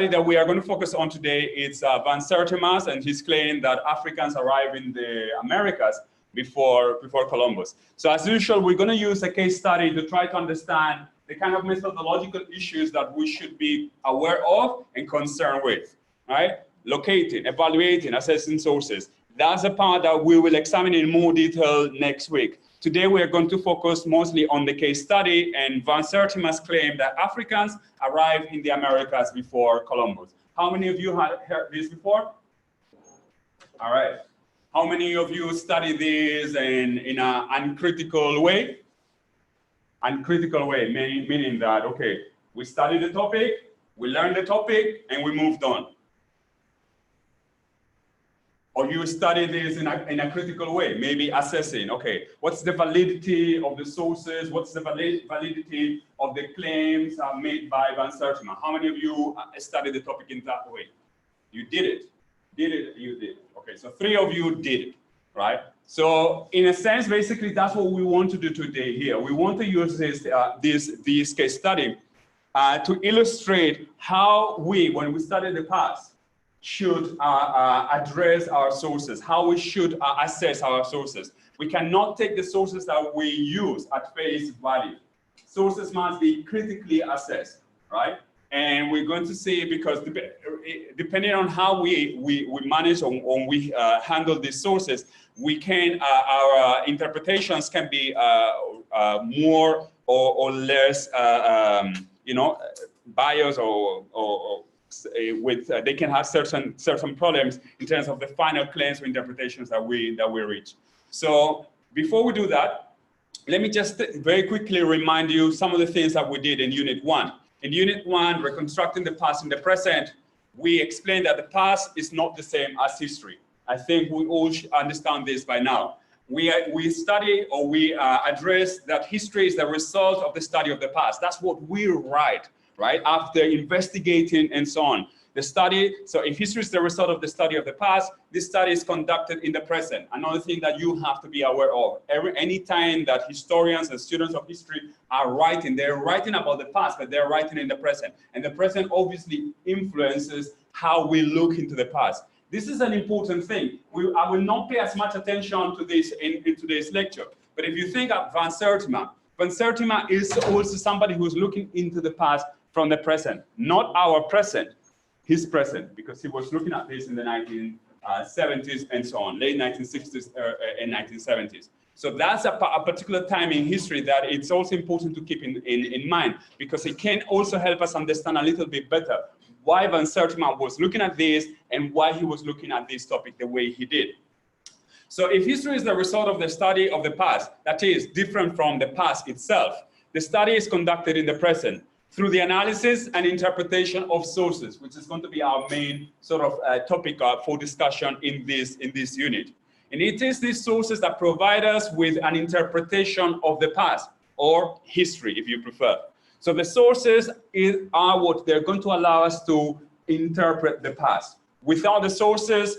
that we are going to focus on today is Van Sertima's and his claim that Africans arrived in the Americas before Columbus. So as usual, we're going to use a case study to try to understand the kind of methodological issues that we should be aware of and concerned with, right? Locating, evaluating, assessing sources. That's a part that we will examine in more detail next week. Today, we are going to focus mostly on the case study and Van Sertima's claim that Africans arrived in the Americas before Columbus. How many of you had heard this before? All right. How many of you studied this in an uncritical way? Uncritical way, meaning that, okay, we studied the topic, we learned the topic, and we moved on. Or you study this in a critical way, maybe assessing, okay, what's the validity of the sources? What's the validity of the claims made by Van Sertima? How many of you studied the topic in that way? You did it. Did it? You did. Okay, so 3 of you did it, right? So in a sense, basically, that's what we want to do today here. We want to use this case study to illustrate how we, when we study the past, should address our sources, how we should assess our sources. We cannot take the sources that we use at face value. Sources must be critically assessed, right? And we're going to see, because depending on how we manage or we handle these sources, we can, our interpretations can be more or less, you know, biased or with they can have certain problems in terms of the final claims or interpretations that we reach. So before we do that, let me just very quickly remind you some of the things that we did in Unit 1. In Unit 1, reconstructing the past and the present, we explained that the past is not the same as history. I think we all should understand this by now. We study or we address that history is the result of the study of the past. That's what we write, right? After investigating and so on. The study, so if history is the result of the study of the past, this study is conducted in the present. Another thing that you have to be aware of, any time that historians and students of history are writing, they're writing about the past, but they're writing in the present. And the present obviously influences how we look into the past. This is an important thing. I will not pay as much attention to this in today's lecture. But if you think of Van Sertima is also somebody who's looking into the past from the present, not our present, his present, because he was looking at this in the 1970s and so on, late 1960s and 1970s. So that's a particular time in history that it's also important to keep in mind, because it can also help us understand a little bit better why Van Sertima was looking at this and why he was looking at this topic the way he did. So if history is the result of the study of the past, that is different from the past itself, the study is conducted in the present through the analysis and interpretation of sources, which is going to be our main sort of topic for discussion in this unit. And it is these sources that provide us with an interpretation of the past, or history, if you prefer. So the sources are what they're going to allow us to interpret the past. Without the sources,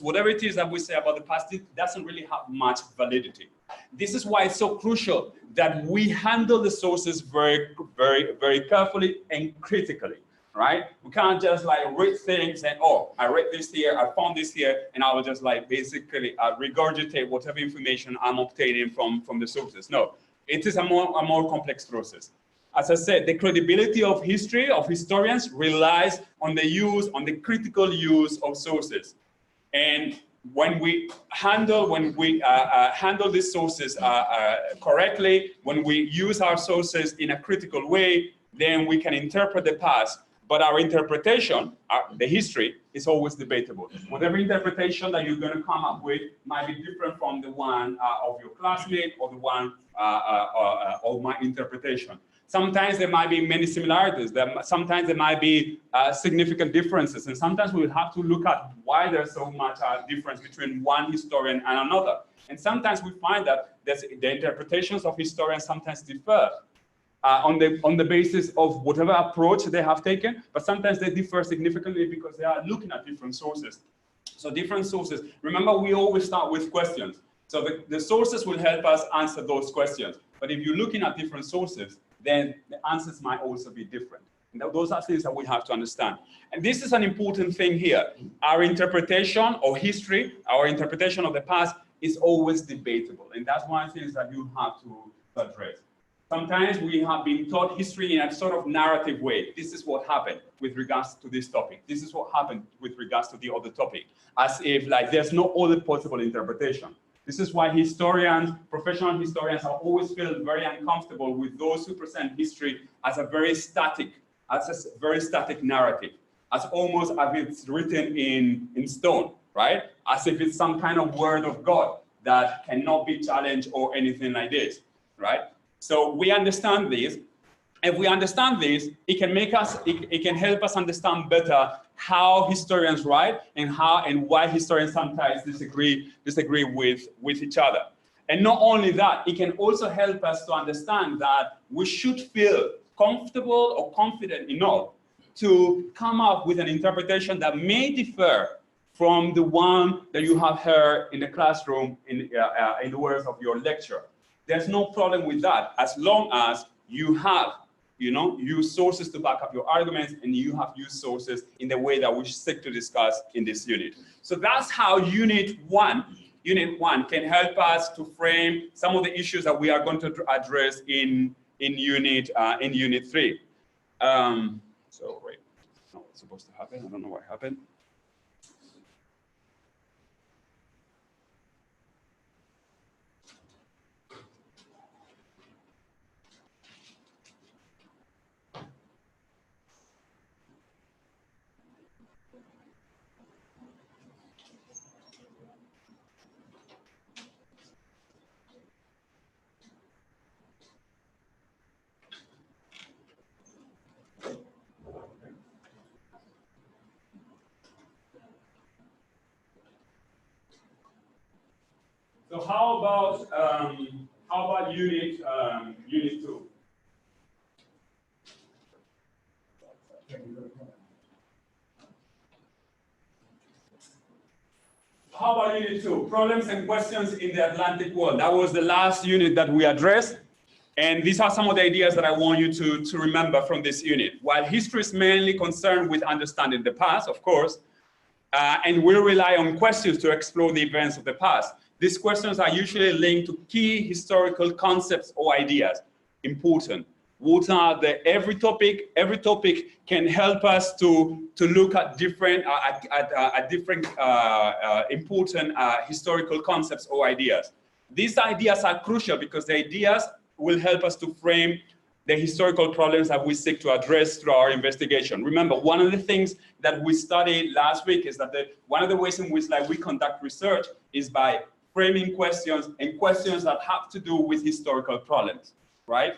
whatever it is that we say about the past, it doesn't really have much validity. This is why it's so crucial that we handle the sources very, very, very carefully and critically, right? We can't just like read things and, oh, I read this here, I found this here, and I will just like basically regurgitate whatever information I'm obtaining from the sources. No, it is a more complex process. As I said, the credibility of history, of historians, relies on the critical use of sources. And when we handle these sources correctly, when we use our sources in a critical way, then we can interpret the past. But our interpretation, the history, is always debatable. Whatever interpretation that you're going to come up with might be different from the one of your classmate or the one of my interpretation. Sometimes there might be many similarities. Sometimes there might be significant differences. And sometimes we will have to look at why there's so much difference between one historian and another. And sometimes we find that the interpretations of historians sometimes differ on the basis of whatever approach they have taken. But sometimes they differ significantly because they are looking at different sources. So different sources. Remember, we always start with questions. So the sources will help us answer those questions. But if you're looking at different sources, then the answers might also be different. Those are things that we have to understand. And this is an important thing here. Our interpretation of history, our interpretation of the past is always debatable. And that's one of the things that you have to address. Sometimes we have been taught history in a sort of narrative way. This is what happened with regards to this topic. This is what happened with regards to the other topic. As if like there's no other possible interpretation. This is why historians, professional historians, are always feel very uncomfortable with those who present history as a very static narrative, as almost as if it's written in stone, right? As if it's some kind of word of God that cannot be challenged or anything like this, right? So we understand this. If we understand this, it can help us understand better how historians write and why historians sometimes disagree with each other. And not only that, it can also help us to understand that we should feel comfortable or confident enough to come up with an interpretation that may differ from the one that you have heard in the classroom in the words of your lecture. There's no problem with that as long as you have use sources to back up your arguments, and you have used sources in the way that we seek to discuss in this unit. So that's how Unit 1 can help us to frame some of the issues that we are going to address in Unit 3. So wait, it's not what's supposed to happen. I don't know what happened. So how about Unit 2? How about Unit 2? Problems and questions in the Atlantic world. That was the last unit that we addressed. And these are some of the ideas that I want you to remember from this unit. While history is mainly concerned with understanding the past, of course, and will rely on questions to explore the events of the past. These questions are usually linked to key historical concepts or ideas. Important. What are every topic can help us to look at different important historical concepts or ideas. These ideas are crucial because the ideas will help us to frame the historical problems that we seek to address through our investigation. Remember, one of the things that we studied last week is that one of the ways in which we conduct research is by framing questions and questions that have to do with historical problems, right?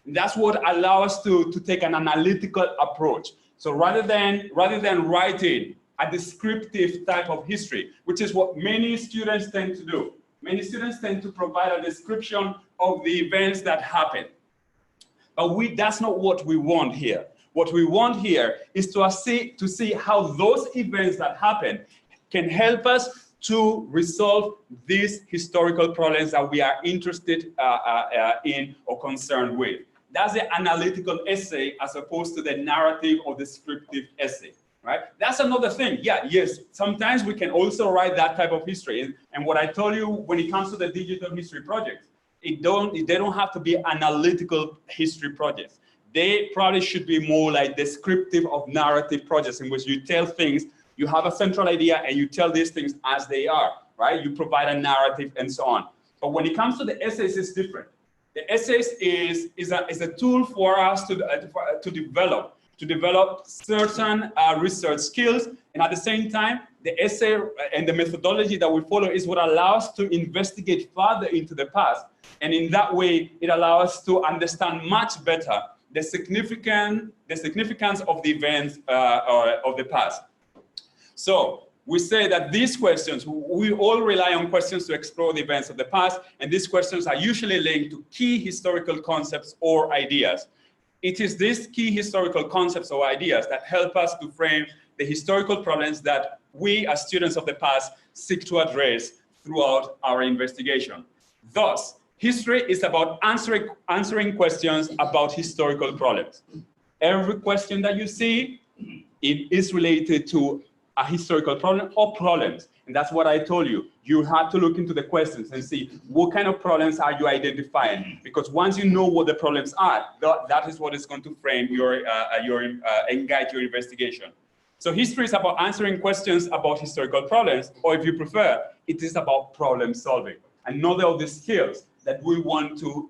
And that's what allows us to take an analytical approach. So rather than writing a descriptive type of history, which is what many students tend to do. Many students tend to provide a description of the events that happen. But that's not what we want here. What we want here is to see how those events that happen can help us to resolve these historical problems that we are interested in or concerned with. That's the analytical essay as opposed to the narrative or descriptive essay, right? That's another thing. Yes, sometimes we can also write that type of history. And what I told you when it comes to the digital history projects, they don't have to be analytical history projects. They probably should be more like descriptive of narrative projects in which you tell things. You have a central idea and you tell these things as they are, right? You provide a narrative and so on. But when it comes to the essays, it's different. The essays is a tool for us to develop certain research skills, and at the same time, the essay and the methodology that we follow is what allows us to investigate further into the past, and in that way, it allows us to understand much better the significance of the events of the past. So we say that these questions, we all rely on questions to explore the events of the past, and these questions are usually linked to key historical concepts or ideas. It is these key historical concepts or ideas that help us to frame the historical problems that we as students of the past seek to address throughout our investigation. Thus, history is about answering questions about historical problems. every question that you see, it is related to a historical problem or problems. And that's what I told you. You have to look into the questions and see what kind of problems are you identifying. Because once you know what the problems are, that is what is going to frame and guide your investigation. So history is about answering questions about historical problems, or if you prefer, it is about problem solving. Another of the skills that we want to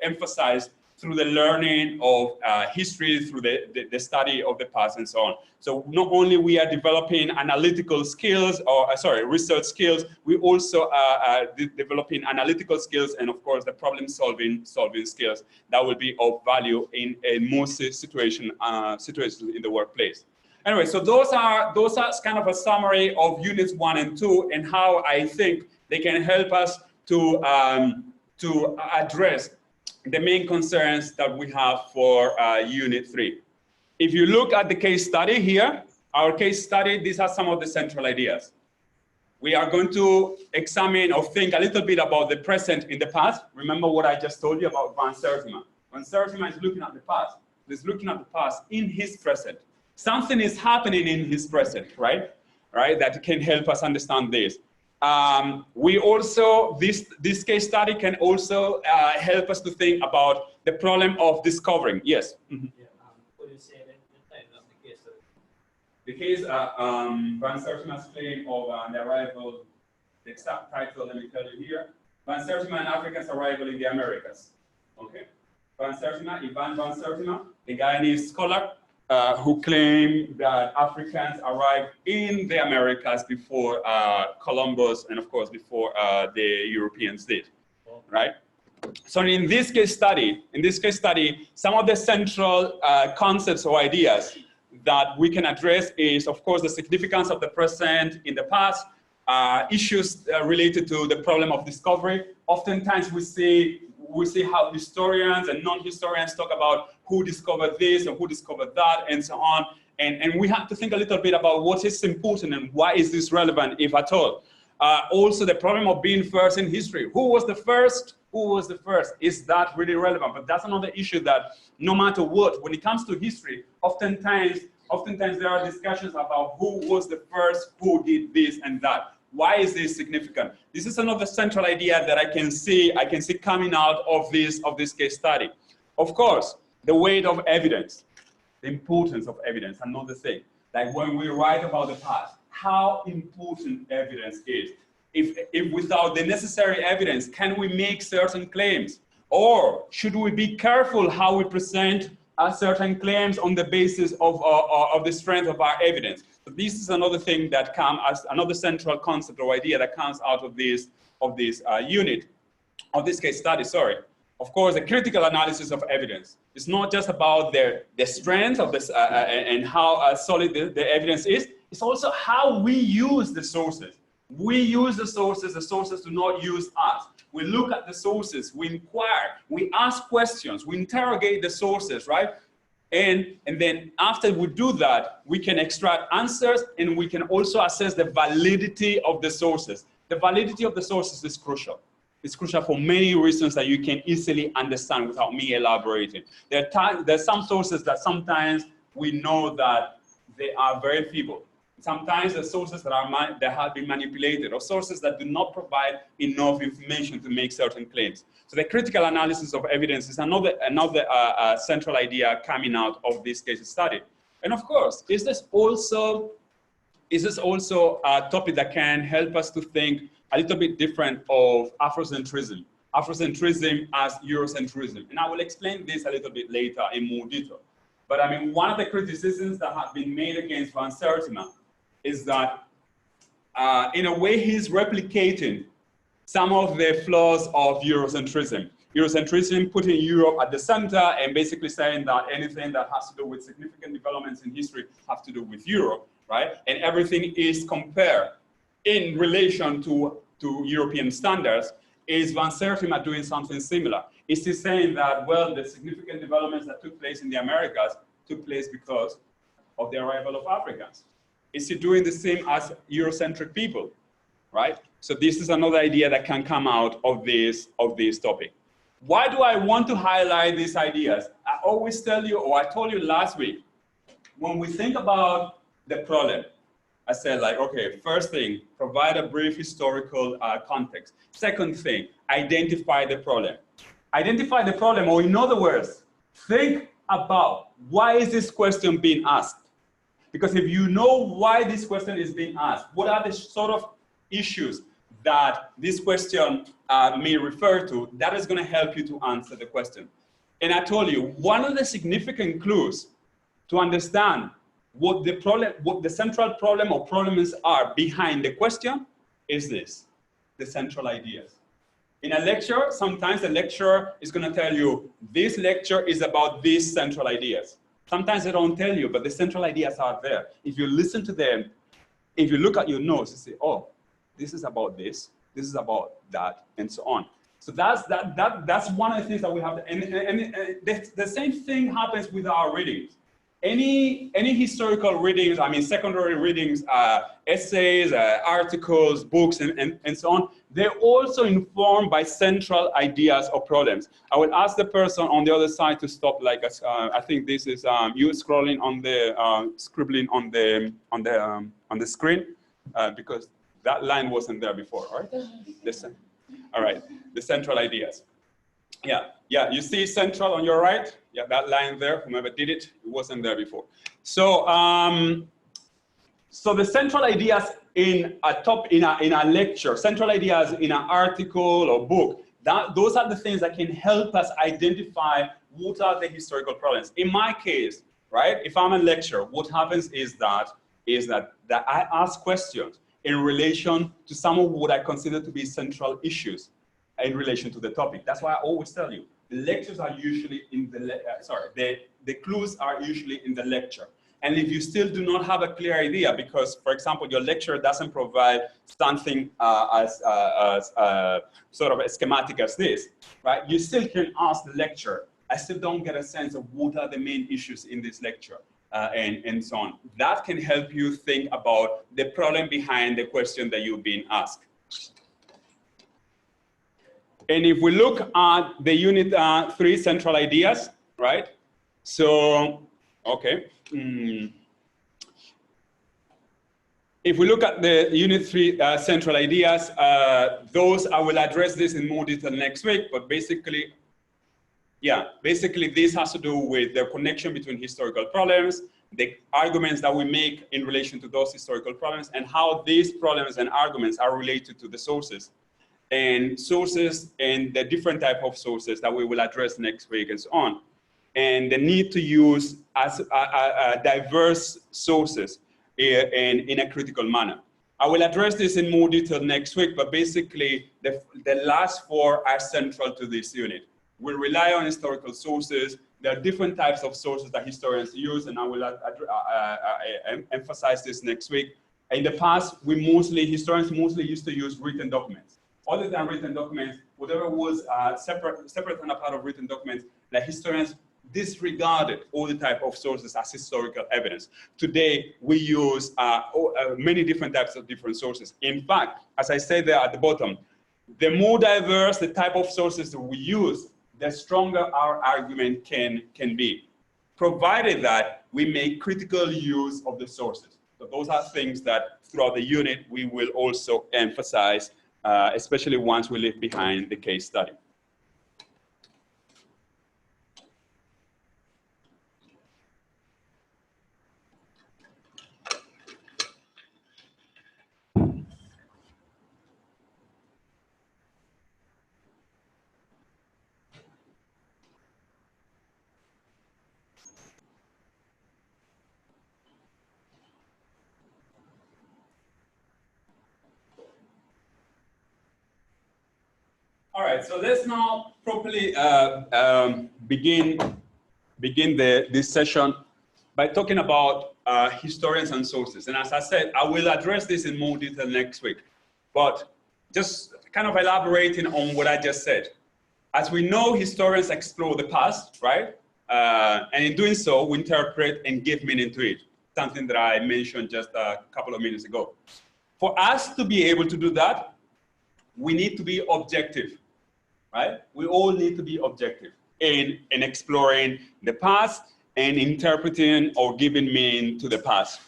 emphasize through the learning of history, through the study of the past and so on. So not only we are developing analytical skills, or research skills, we also are developing analytical skills and of course the problem solving skills that will be of value in most situations in the workplace. Anyway, so those are kind of a summary of units 1 and 2 and how I think they can help us to address the main concerns that we have for Unit 3. If you look at the case study here, our case study, these are some of the central ideas. We are going to examine or think a little bit about the present in the past. Remember what I just told you about Van Sertima. Van Sertima is looking at the past. He's looking at the past in his present. Something is happening in his present, right? That can help us understand this. We also, this case study can also help us to think about the problem of discovering. Yes? Mm-hmm. What do you say the name of the case study? The case, Van Sertima's claim of the arrival, the exact title, let me tell you here. Van Sertima and Africans' arrival in the Americas. Okay? Van Sertima, Ivan Van Sertima, a Guyanese scholar, who claim that Africans arrived in the Americas before Columbus and of course before the Europeans did, right? So in this case study, some of the central concepts or ideas that we can address is of course the significance of the present in the past, issues related to the problem of discovery. Oftentimes we see how historians and non-historians talk about who discovered this and who discovered that and so on. And we have to think a little bit about what is important and why is this relevant, if at all. Also the problem of being first in history. Who was the first? Who was the first? Is that really relevant? But that's another issue that no matter what, when it comes to history, oftentimes there are discussions about who was the first, who did this and that. Why is this significant? This is another central idea that I can see coming out of this case study. Of course, the weight of evidence, the importance of evidence, another thing. Like when we write about the past, how important evidence is. If without the necessary evidence, can we make certain claims? Or should we be careful how we present certain claims on the basis of the strength of our evidence? So this is another thing that comes as another central concept or idea that comes out of this case study, sorry. Of course, the critical analysis of evidence. It's not just about the strength of this and how solid the evidence is. It's also how we use the sources. We use the sources do not use us. We look at the sources, we inquire, we ask questions, we interrogate the sources, right? And then after we do that, we can extract answers and we can also assess the validity of the sources. The validity of the sources is crucial. It's crucial for many reasons that you can easily understand without me elaborating. There's some sources that sometimes we know that they are very feeble. Sometimes the sources that have been manipulated, or sources that do not provide enough information to make certain claims. So the critical analysis of evidence is another central idea coming out of this case study. And of course, is this also a topic that can help us to think a little bit different of Afrocentrism as Eurocentrism. And I will explain this a little bit later in more detail. But I mean, one of the criticisms that have been made against Van Sertima is that in a way he's replicating some of the flaws of Eurocentrism. Eurocentrism putting Europe at the center and basically saying that anything that has to do with significant developments in history have to do with Europe, right? And everything is compared in relation to European standards. Is Van Sertima doing something similar? Is he saying that, well, the significant developments that took place in the Americas took place because of the arrival of Africans? Is he doing the same as Eurocentric people, right? So this is another idea that can come out of this topic. Why do I want to highlight these ideas? I always tell you, or I told you last week, when we think about the problem, I said like, okay, first thing, provide a brief historical context. Second thing, identify the problem. Identify the problem, or in other words, think about why is this question being asked? Because if you know why this question is being asked, what are the sort of issues that this question may refer to, that is going to help you to answer the question. And I told you, one of the significant clues to understand what the problem, what the central problem or problems are behind the question is this, the central ideas. In a lecture, sometimes the lecturer is going to tell you, this lecture is about these central ideas. Sometimes they don't tell you, but the central ideas are there. If you listen to them, if you look at your notes, you say, oh, this is about this is about that, and so on. So that's one of the things that we have. And the same thing happens with our readings. Any historical readings, I mean secondary readings, essays, articles, books, and so on, they're also informed by central ideas or problems. I will ask the person on the other side to stop, like I think this is you scrolling on the scribbling on the screen because that line wasn't there before, right? Listen. All right, the central ideas. Yeah, you see central on your right? Yeah, that line there, whomever did it, it wasn't there before. So, so the central ideas in a lecture, central ideas in an article or book, those are the things that can help us identify what are the historical problems. In my case, right, if I'm a lecturer, what happens is that I ask questions in relation to some of what I consider to be central issues in relation to the topic. That's why I always tell you, the lectures are usually in the clues are usually in the lecture. And if you still do not have a clear idea, because, for example, your lecturer doesn't provide something as sort of a schematic as this, right? You still can ask the lecturer. I still don't get a sense of what are the main issues in this lecture. And so on. That can help you think about the problem behind the question that you've been asked. And if we look at the unit 3 central ideas, right? So, okay. If we look at the unit 3 central ideas, those I will address this in more detail next week, but basically, yeah, basically this has to do with the connection between historical problems, the arguments that we make in relation to those historical problems, and how these problems and arguments are related to the sources and the different type of sources that we will address next week and so on. And the need to use as diverse sources in a critical manner. I will address this in more detail next week, but basically the last 4 are central to this unit. We rely on historical sources. There are different types of sources that historians use, and I will emphasize this next week. In the past, historians mostly used to use written documents. Other than written documents, whatever was separate and a part of written documents, the historians disregarded all the type of sources as historical evidence. Today, we use many different types of different sources. In fact, as I said there at the bottom, the more diverse the type of sources that we use, the stronger our argument can be, provided that we make critical use of the sources. So those are things that throughout the unit we will also emphasize, especially once we leave behind the case study. All right, so let's now properly begin this session by talking about historians and sources. And as I said, I will address this in more detail next week, but just kind of elaborating on what I just said. As we know, historians explore the past, right? And in doing so, we interpret and give meaning to it, something that I mentioned just a couple of minutes ago. For us to be able to do that, we need to be objective. right? We all need to be objective in exploring the past and interpreting or giving meaning to the past.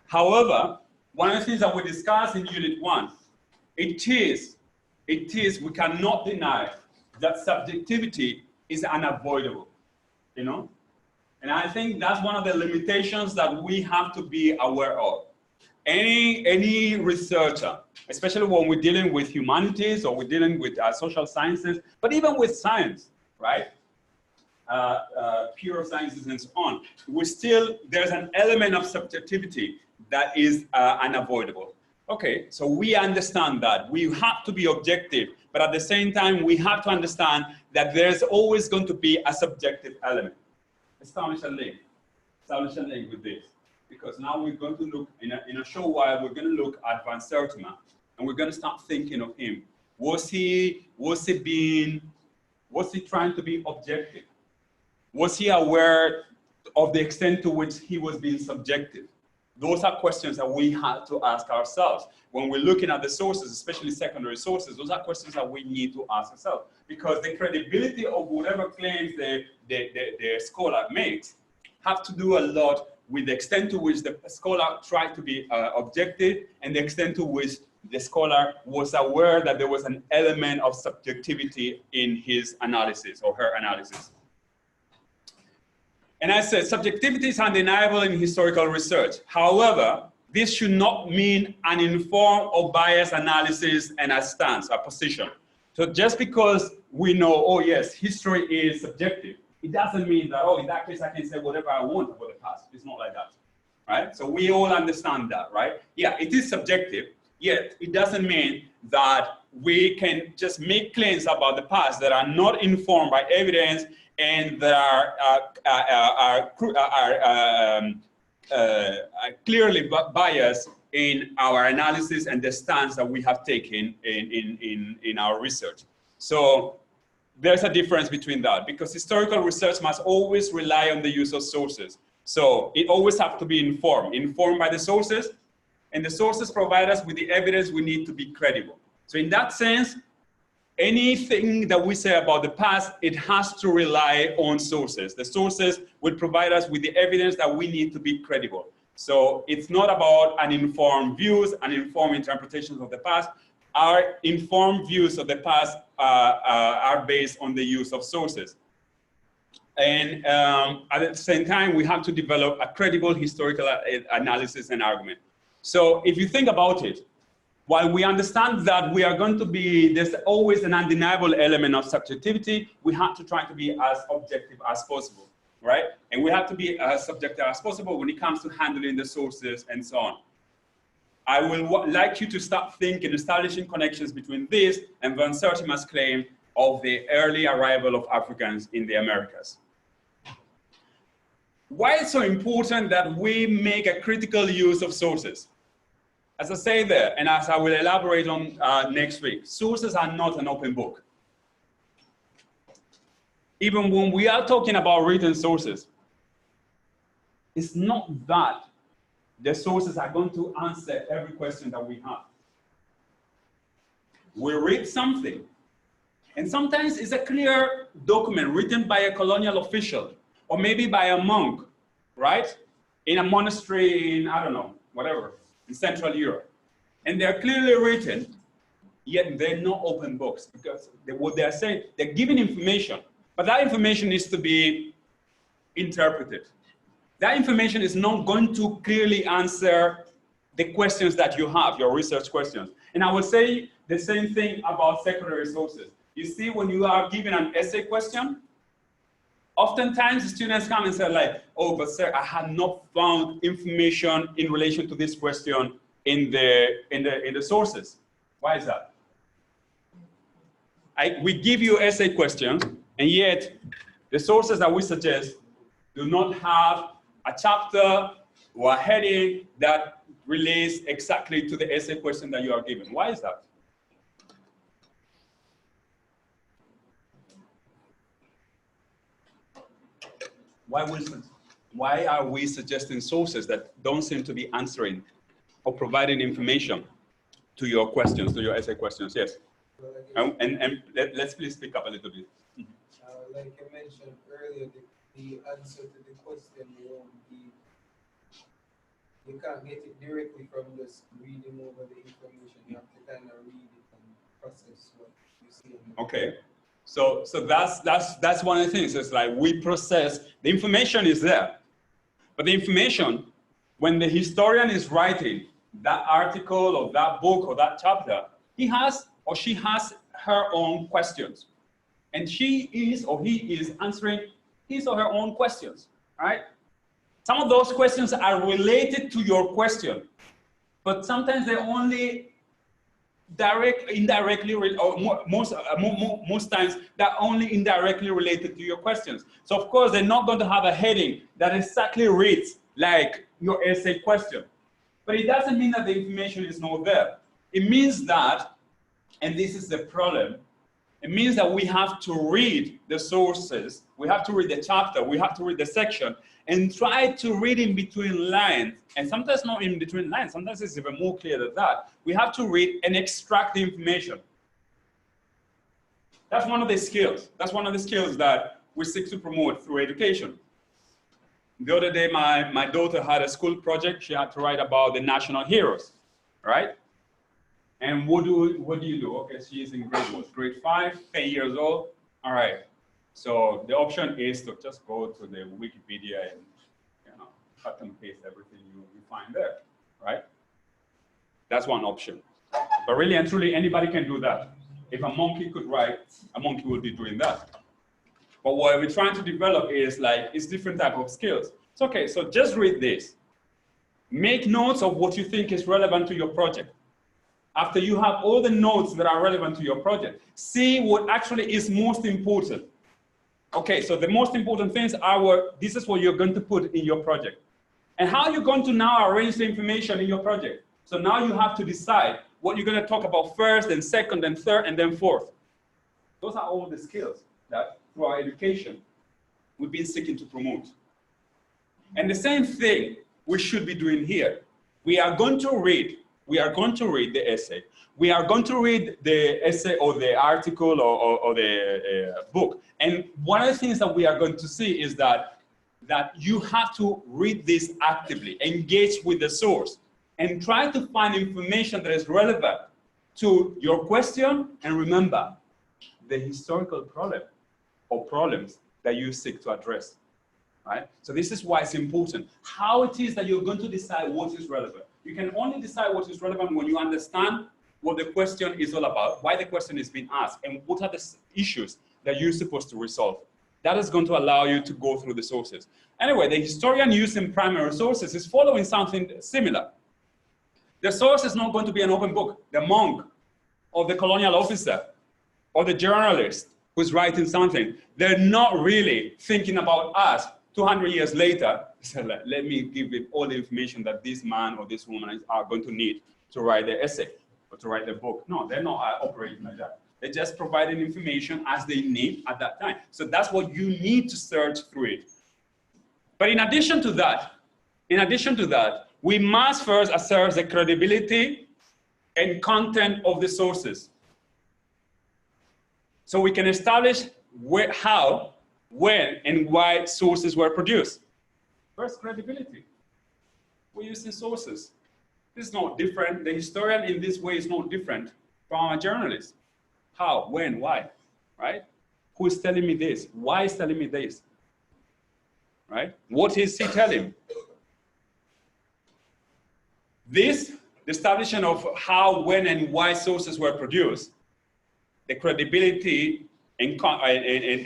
However, one of the things that we discussed in Unit 1, we cannot deny that subjectivity is unavoidable, you know? And I think that's one of the limitations that we have to be aware of. Any researcher, especially when we're dealing with humanities or we're dealing with social sciences, but even with science, right? Pure sciences and so on, there's an element of subjectivity that is unavoidable. Okay, so we understand that. We have to be objective, but at the same time, we have to understand that there's always going to be a subjective element. Establish a link with this. Because now we're going to look, in a short while, we're going to look at Van Sertima, and we're going to start thinking of him. Was he trying to be objective? Was he aware of the extent to which he was being subjective? Those are questions that we have to ask ourselves. When we're looking at the sources, especially secondary sources, those are questions that we need to ask ourselves. Because the credibility of whatever claims the scholar makes have to do a lot with the extent to which the scholar tried to be objective and the extent to which the scholar was aware that there was an element of subjectivity in his analysis or her analysis. And I said, subjectivity is undeniable in historical research. However, this should not mean an informed or biased analysis and a stance, a position. So just because we know, oh yes, history is subjective, it doesn't mean that, oh, in that case, I can say whatever I want about the past. It's not like that, right? So we all understand that, right? Yeah, it is subjective, yet it doesn't mean that we can just make claims about the past that are not informed by evidence and that are clearly biased in our analysis and the stance that we have taken in our research. So there's a difference between that, because historical research must always rely on the use of sources. So it always has to be informed by the sources, and the sources provide us with the evidence we need to be credible. So in that sense, anything that we say about the past, it has to rely on sources. The sources will provide us with the evidence that we need to be credible. So it's not about uninformed views, uninformed interpretations of the past. Our informed views of the past are based on the use of sources. And at the same time, we have to develop a credible historical analysis and argument. So if you think about it, while we understand that we are going to be, there's always an undeniable element of subjectivity, we have to try to be as objective as possible, right? And we have to be as subjective as possible when it comes to handling the sources and so on. I will like you to start thinking, establishing connections between this and Van Sertima's claim of the early arrival of Africans in the Americas. Why it's so important that we make a critical use of sources? As I say there, and as I will elaborate on next week, sources are not an open book. Even when we are talking about written sources, it's not that the sources are going to answer every question that we have. We read something, and sometimes it's a clear document written by a colonial official, or maybe by a monk, right? In a monastery in, I don't know, whatever, in Central Europe. And they're clearly written, yet they're not open books, because what they're saying, they're giving information, but that information needs to be interpreted. That information is not going to clearly answer the questions that you have, your research questions. And I will say the same thing about secondary sources. You see, when you are given an essay question, oftentimes students come and say like, oh, but sir, I have not found information in relation to this question in the sources. Why is that? We give you essay questions, and yet the sources that we suggest do not have a chapter or a heading that relates exactly to the essay question that you are given. Why is that? Why are we suggesting sources that don't seem to be answering or providing information to your questions, to your essay questions? Yes? Well, I guess, let's please speak up a little bit. like I mentioned earlier, the answer to the question won't be, you can't get it directly from just reading over the information. You have to kind of read it and process what you see. Okay. So that's one of the things. It's like we process, the information is there. But the information, when the historian is writing that article or that book or that chapter, he has or she has her own questions. And she is or he is answering his or her own questions, right? Some of those questions are related to your question, but sometimes they're only indirectly, or most times they're only indirectly related to your questions. So of course, they're not going to have a heading that exactly reads like your essay question. But it doesn't mean that the information is not there. It means that, and this is the problem, it means that we have to read the sources, we have to read the chapter, we have to read the section, and try to read in between lines. And sometimes not in between lines, sometimes it's even more clear than that. We have to read and extract the information. That's one of the skills. That's one of the skills that we seek to promote through education. The other day, my daughter had a school project. She had to write about the national heroes, right? And what do you do? Okay, she is in grade what? Grade 5, 10 years old. All right. So the option is to just go to the Wikipedia and cut and paste everything you find there, right? That's one option. But really and truly, anybody can do that. If a monkey could write, a monkey would be doing that. But what we're trying to develop is it's different type of skills. It's okay, so just read this. Make notes of what you think is relevant to your project. After you have all the notes that are relevant to your project, see what actually is most important. Okay, so the most important things are this is what you're going to put in your project. And how you're going to now arrange the information in your project. So now you have to decide what you're going to talk about first, and second, and third, and then fourth. Those are all the skills that through our education we've been seeking to promote. And the same thing we should be doing here. We are going to read the essay. We are going to read the essay or the article or the book. And one of the things that we are going to see is that you have to read this actively, engage with the source, and try to find information that is relevant to your question. And remember, the historical problem or problems that you seek to address, right? So this is why it's important. How it is that you're going to decide what is relevant. You can only decide what is relevant when you understand what the question is all about, why the question is being asked, and what are the issues that you're supposed to resolve. That is going to allow you to go through the sources. Anyway, the historian using primary sources is following something similar. The source is not going to be an open book. The monk or the colonial officer or the journalist who's writing something, they're not really thinking about us 200 years later. So let me give it all the information that this man or this woman are going to need to write the essay or to write the book. No, they're not operating like that. They're just providing information as they need at that time. So that's what you need to search through it. But in addition to that, we must first assess the credibility and content of the sources. So we can establish how, when, and why sources were produced. First, credibility. We're using sources. This is not different. The historian in this way is not different from a journalist. How, when, why, right? Who is telling me this? Why is telling me this? Right? What is he telling? This, the establishment of how, when, and why sources were produced, the credibility and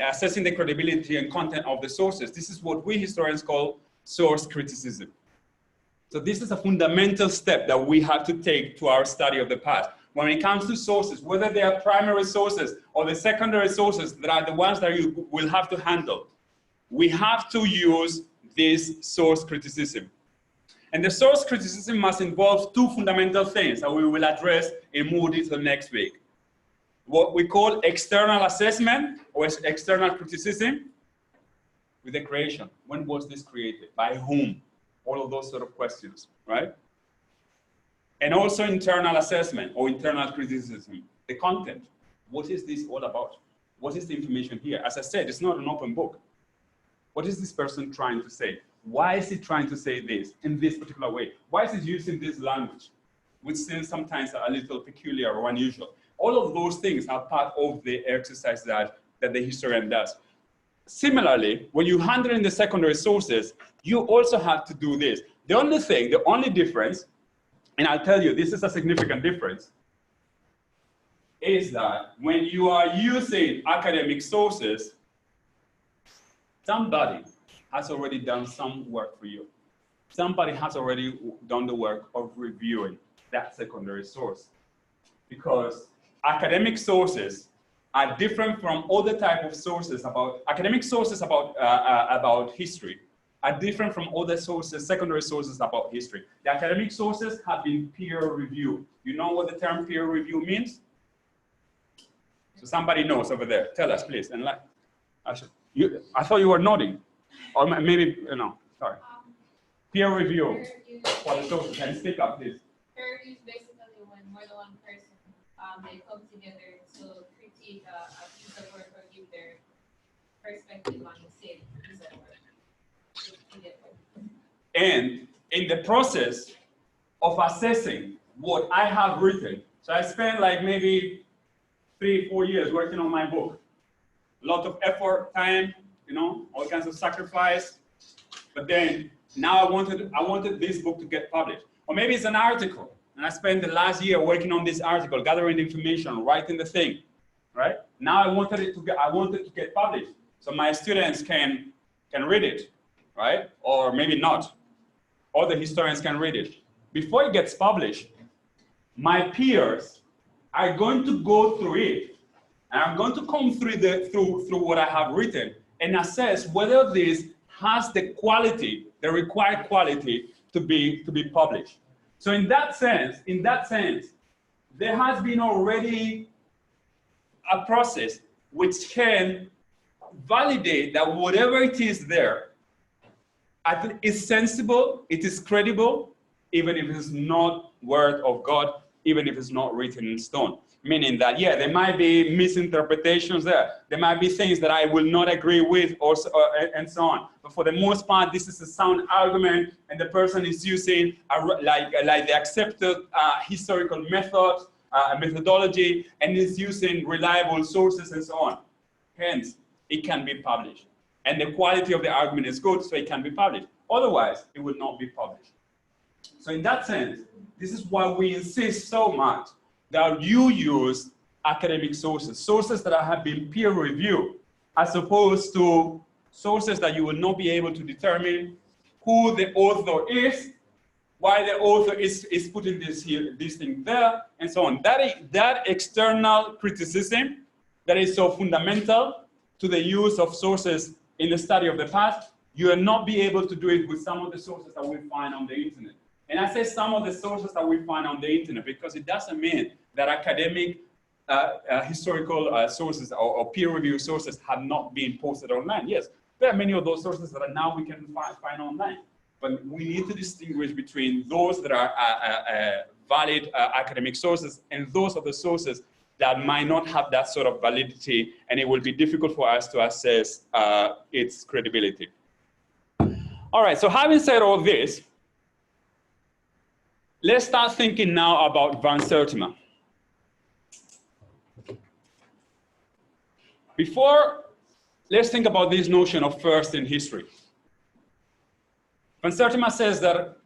assessing the credibility and content of the sources. This is what we historians call source criticism. So this is a fundamental step that we have to take to our study of the past. When it comes to sources, whether they are primary sources or the secondary sources that are the ones that you will have to handle, we have to use this source criticism. And the source criticism must involve two fundamental things that we will address in more detail next week. What we call external assessment or external criticism with the creation. When was this created? By whom? All of those sort of questions, right? And also internal assessment or internal criticism, the content. what is this all about? What is the information here? As I said, it's not an open book. What is this person trying to say? Why is he trying to say this in this particular way? Why is he using this language, which seems sometimes a little peculiar or unusual? All of those things are part of the exercise that the historian does. Similarly, when you handle in the secondary sources, you also have to do this. The only difference, and I'll tell you, this is a significant difference, is that when you are using academic sources, somebody has already done some work for you. Somebody has already done the work of reviewing that secondary source. Because academic sources are different from other type of sources academic sources about history are different from other sources, secondary sources about history. The academic sources have been peer reviewed. You know what the term peer review means? So somebody knows over there. Tell us, please. And I thought you were nodding, or maybe no. Sorry. Peer review for the sources. Can you speak up, please? Peer review is basically when more than one person they come together to critique a piece of work or give their perspective on the same piece of work. And in the process of assessing what I have written, so I spent like maybe 3-4 years working on my book. A lot of effort, time, you know, all kinds of sacrifice. But then now I wanted this book to get published. Or maybe it's an article, and I spent the last year working on this article, gathering the information, writing the thing, right? Now I wanted it to get published, so my students can read it, right? Or maybe not. Other historians can read it. Before it gets published, my peers are going to go through it, and I'm going to come through what I have written and assess whether this has the quality, the required quality to be published. So in that sense, there has been already a process which can validate that whatever it is there is sensible, it is credible, even if it's not word of God, even if it's not written in stone. Meaning that, yeah, there might be misinterpretations there. There might be things that I will not agree with, and so on. But for the most part, this is a sound argument, and the person is using like the accepted historical methods, methodology, and is using reliable sources and so on. Hence, it can be published. And the quality of the argument is good, so it can be published. Otherwise, it will not be published. So in that sense, this is why we insist so much that you use academic sources, sources that have been peer reviewed, as opposed to sources that you will not be able to determine who the author is, why the author is putting this thing there, and so on. That external criticism that is so fundamental to the use of sources in the study of the past, you will not be able to do it with some of the sources that we find on the internet. And I say some of the sources that we find on the internet because it doesn't mean that academic historical sources or peer-reviewed sources have not been posted online. Yes, there are many of those sources that now we can find online. But we need to distinguish between those that are valid academic sources and those of the sources that might not have that sort of validity, and it will be difficult for us to assess its credibility. All right, so having said all this, let's start thinking now about Van Sertima. Let's think about this notion of first in history. Van Sertima says that,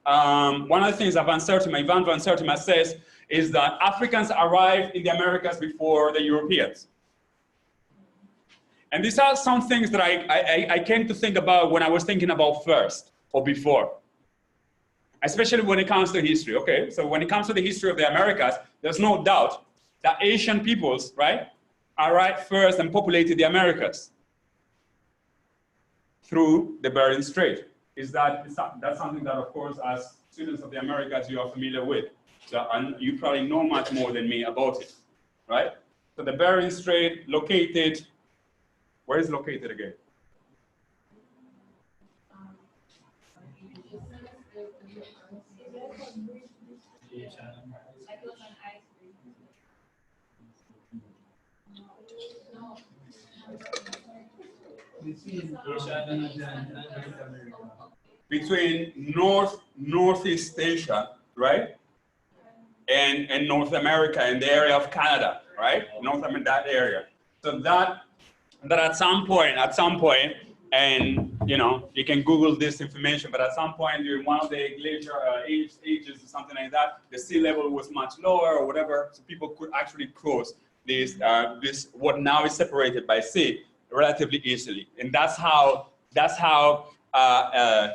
one of the things that Ivan Van Sertima says is that Africans arrived in the Americas before the Europeans. And these are some things that I came to think about when I was thinking about first or before, especially when it comes to history. Okay, so when it comes to the history of the Americas, there's no doubt that Asian peoples, right, arrived first and populated the Americas through the Bering Strait. That's something that, of course, as students of the Americas, you are familiar with. So, and you probably know much more than me about it, right? So the Bering Strait located, where is it located again? Asia and North America. Between Northeast Asia, right? And North America and the area of Canada, right? North America, that area. So that at some point, and you know, you can Google this information, but at some point during one of the glacier ages or something like that, the sea level was much lower or whatever, so people could actually cross this what now is separated by sea relatively easily, and that's how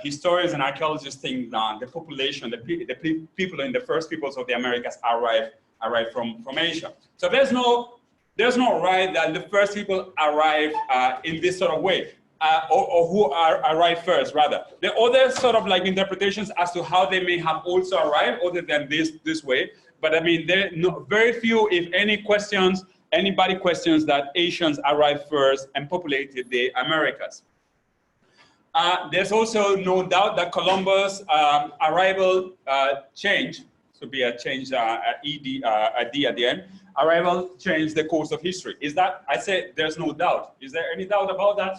historians and archaeologists think that the population, the people in the first peoples of the Americas arrived from Asia. So there's no right that the first people arrive in this sort of way, or who arrived first, rather. There are other sort of like interpretations as to how they may have also arrived other than this way. But I mean, there are very few, if any, anybody questions that Asians arrived first and populated the Americas. There's also no doubt that Columbus' arrival changed, so be a change, a D at the end. Arrival changed the course of history. Is that, I say there's no doubt. Is there any doubt about that?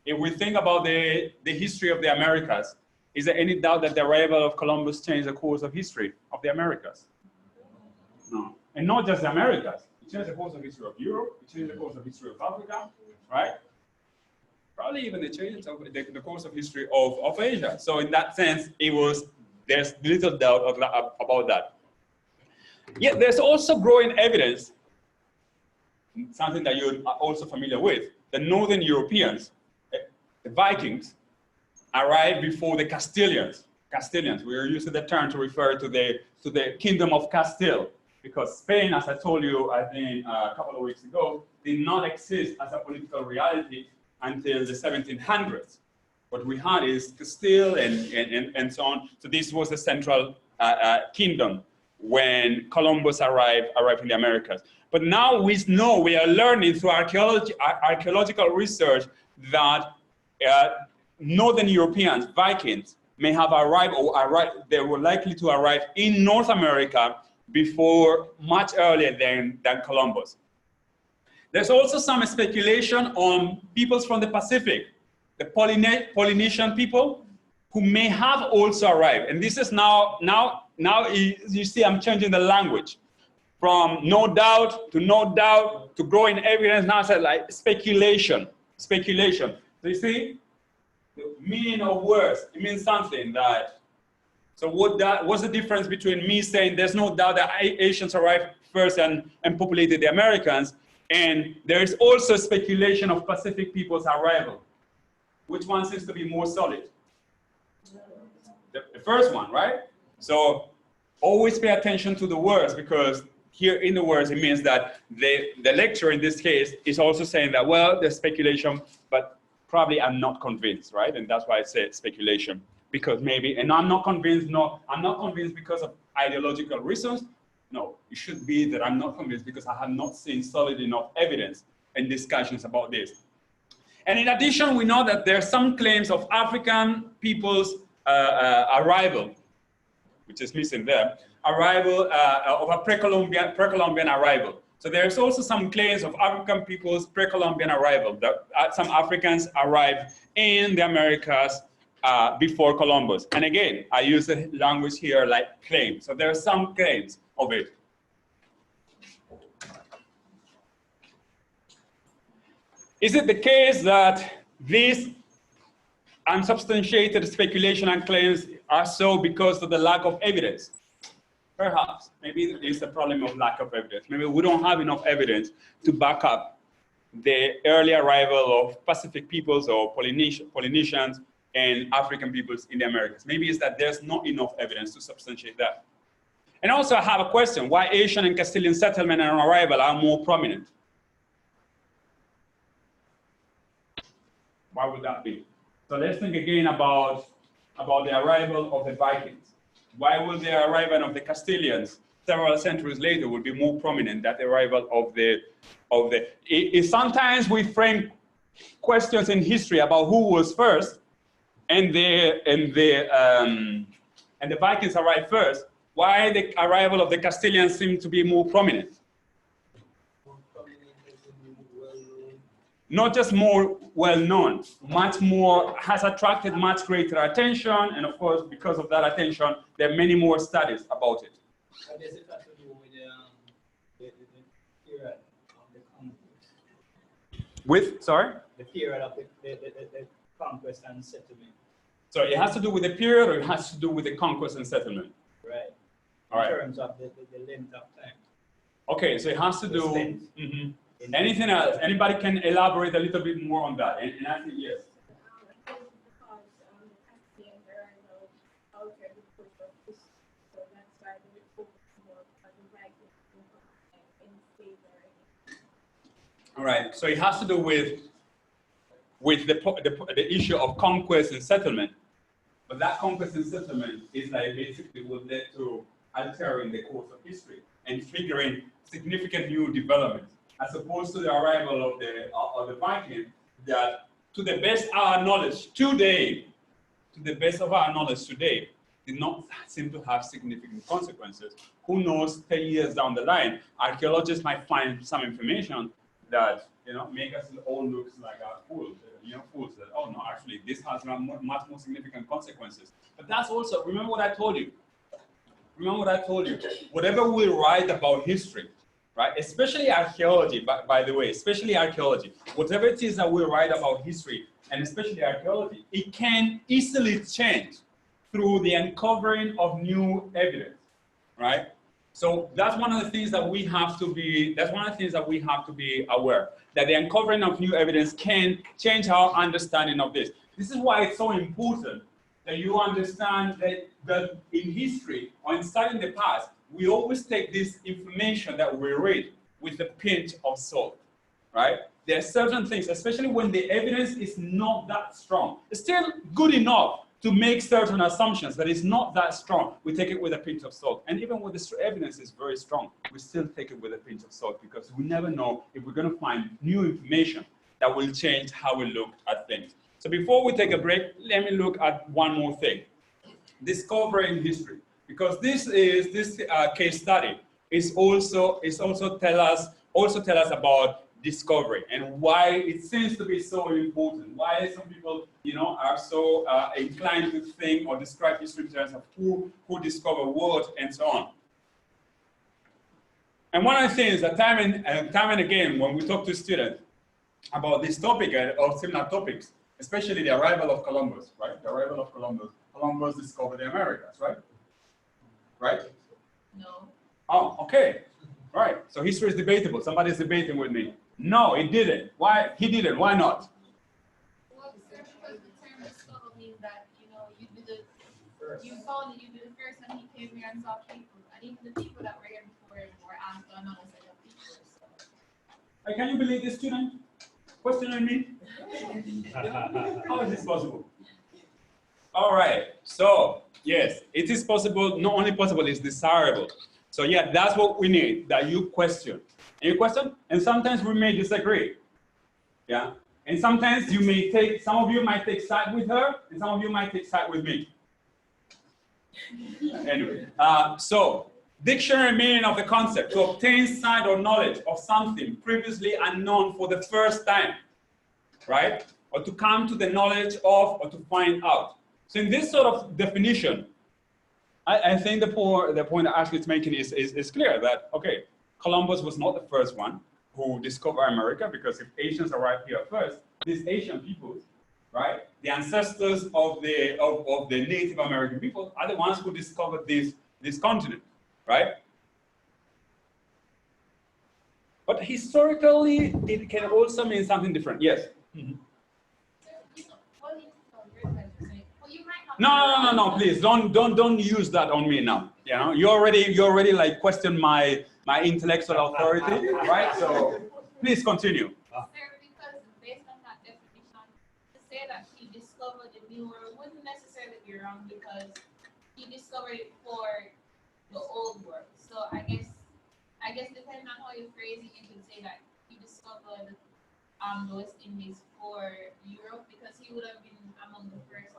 If we think about the history of the Americas, is there any doubt that the arrival of Columbus changed the course of history of the Americas? No. And not just the Americas. It changed the course of history of Europe. It changed the course of history of Africa, right? Probably even the change of the course of history of Asia. So in that sense, there's little doubt about that. Yet there's also growing evidence, something that you're also familiar with, the Northern Europeans, the Vikings, arrived before the Castilians. We are using the term to refer to the Kingdom of Castile, because Spain, as I told you, I think a couple of weeks ago, did not exist as a political reality until the 1700s. What we had is Castile and so on. So this was the central kingdom when Columbus arrived in the Americas. But now we are learning through archaeological research that Northern Europeans, Vikings, may have arrived they were likely to arrive in North America before much earlier than Columbus. There's also some speculation on peoples from the Pacific, the Polynesian people, who may have also arrived. And this is now you see I'm changing the language from no doubt to growing evidence. Now it's like speculation. So you see, the meaning of words, it means something that, so what's the difference between me saying there's no doubt that Asians arrived first and populated the Americans, and there is also speculation of Pacific people's arrival? Which one seems to be more solid? The first one, right? So always pay attention to the words, because here in the words, it means that the lecturer in this case is also saying that, well, there's speculation, but probably I'm not convinced, right? And that's why I say speculation, because maybe, and I'm not convinced because of ideological reasons. No, it should be that I'm not convinced because I have not seen solid enough evidence and discussions about this. And in addition, we know that there are some claims of African people's arrival, which is missing there, of a pre-Columbian arrival. So there's also some claims of African people's pre-Columbian arrival, that some Africans arrived in the Americas before Columbus. And again, I use the language here like claim. So there are some claims of it. Is it the case that these unsubstantiated speculation and claims are so because of the lack of evidence? Perhaps. Maybe it's a problem of lack of evidence. Maybe we don't have enough evidence to back up the early arrival of Pacific peoples or Polynesians and African peoples in the Americas. Maybe it's that there's not enough evidence to substantiate that. And also I have a question, why Asian and Castilian settlement and arrival are more prominent? Why would that be? So let's think again about the arrival of the Vikings. Why will the arrival of the Castilians several centuries later would be more prominent than the arrival of the sometimes we frame questions in history about who was first, and the Vikings arrived first. Why the arrival of the Castilians seemed to be more prominent? not just more well-known, much more, has attracted much greater attention, and of course, because of that attention, there are many more studies about it. What does it have to do with the period of the conquest? With, sorry? The period of the conquest and settlement. So it has to do with the period, or it has to do with the conquest and settlement? Right. All right. In terms of the length of time. Okay, so it has to do. Anything else? Anybody can elaborate a little bit more on that? And I think yes. All right, so it has to do with the issue of conquest and settlement. But that conquest and settlement is like basically what led to altering the course of history and triggering significant new developments, as opposed to the arrival of the Vikings, that to the best of our knowledge today, did not seem to have significant consequences. Who knows, 10 years down the line, archaeologists might find some information that, you know, make us all look like fools, fools that, oh no, actually this has much more significant consequences. But that's also, remember what I told you. Whatever we write about history, right, especially archaeology, by the way, especially archaeology, whatever it is that we write about history, and especially archaeology, it can easily change through the uncovering of new evidence, right? So that's one of the things that we have to be, aware, that the uncovering of new evidence can change our understanding of this. This is why it's so important that you understand that in history, or in studying the past, we always take this information that we read with a pinch of salt, right? There are certain things, especially when the evidence is not that strong. It's still good enough to make certain assumptions, but it's not that strong. We take it with a pinch of salt. And even when the evidence is very strong, we still take it with a pinch of salt, because we never know if we're going to find new information that will change how we look at things. So before we take a break, let me look at one more thing. Discovering history. Because this case study is also tell us about discovery and why it seems to be so important. Why some people, are so inclined to think or describe history in terms of who discovered what and so on. And one of the things that time and again when we talk to students about this topic or similar topics, especially the arrival of Columbus, right? The arrival of Columbus. Columbus discovered the Americas, right? Right? No. Oh, okay. Right. So history is debatable. Somebody's debating with me. No, it didn't. Why? He didn't. Why not? Well, because the term discover means that, you do the first and he came here and saw people. And even the people that were here before were asked to announce that the people. So. Can you believe this student questioning me? How is this possible? All right. So, yes, it is possible. Not only possible, it's desirable. So, yeah, that's what we need, that you question. And you question, and sometimes we may disagree. Yeah? And sometimes some of you might take side with her, and some of you might take side with me. Anyway, so dictionary meaning of the concept: to obtain sight or knowledge of something previously unknown for the first time, right? Or to come to the knowledge of, or to find out. So in this sort of definition, I think the point that Ashley is making is clear that, okay, Columbus was not the first one who discovered America, because if Asians arrived here first, these Asian peoples, right, the ancestors of the Native American people are the ones who discovered this continent, right? But historically, it can also mean something different. Yes? Mm-hmm. No, please don't use that on me now. You already like question my intellectual authority, right? So please continue. Sir, because based on that definition, to say that he discovered the new world wouldn't necessarily be wrong, because he discovered it for the old world. So I guess depending on how you phrase it, you could say that he discovered the West Indies for Europe, because he would have been among the first.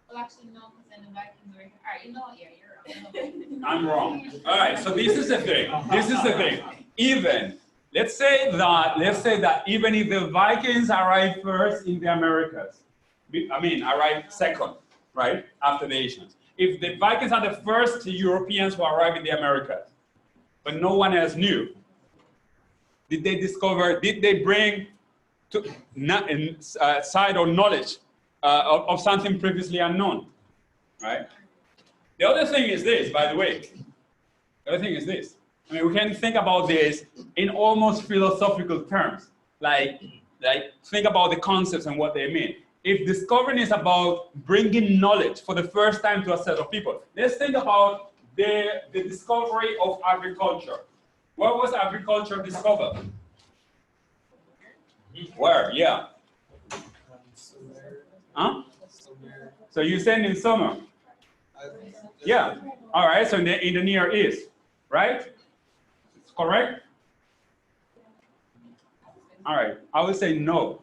Well, actually, no, because then the Vikings were. All right, yeah, you're wrong. I'm wrong. All right, so this is the thing. Even let's say that even if the Vikings arrived first in the Americas, I mean, arrived second, right, after the Asians. If the Vikings are the first Europeans who arrived in the Americas, but no one else knew, did they bring side or knowledge of something previously unknown, right? The other thing is this, by the way. The other thing is this. I mean, we can think about this in almost philosophical terms, like think about the concepts and what they mean. If discovering is about bringing knowledge for the first time to a set of people, let's think about the discovery of agriculture. Where was agriculture discovered? Where? Yeah. Huh? So you said in Sumer. Yeah. All right. So in the Near East, right? It's correct. All right. I would say no.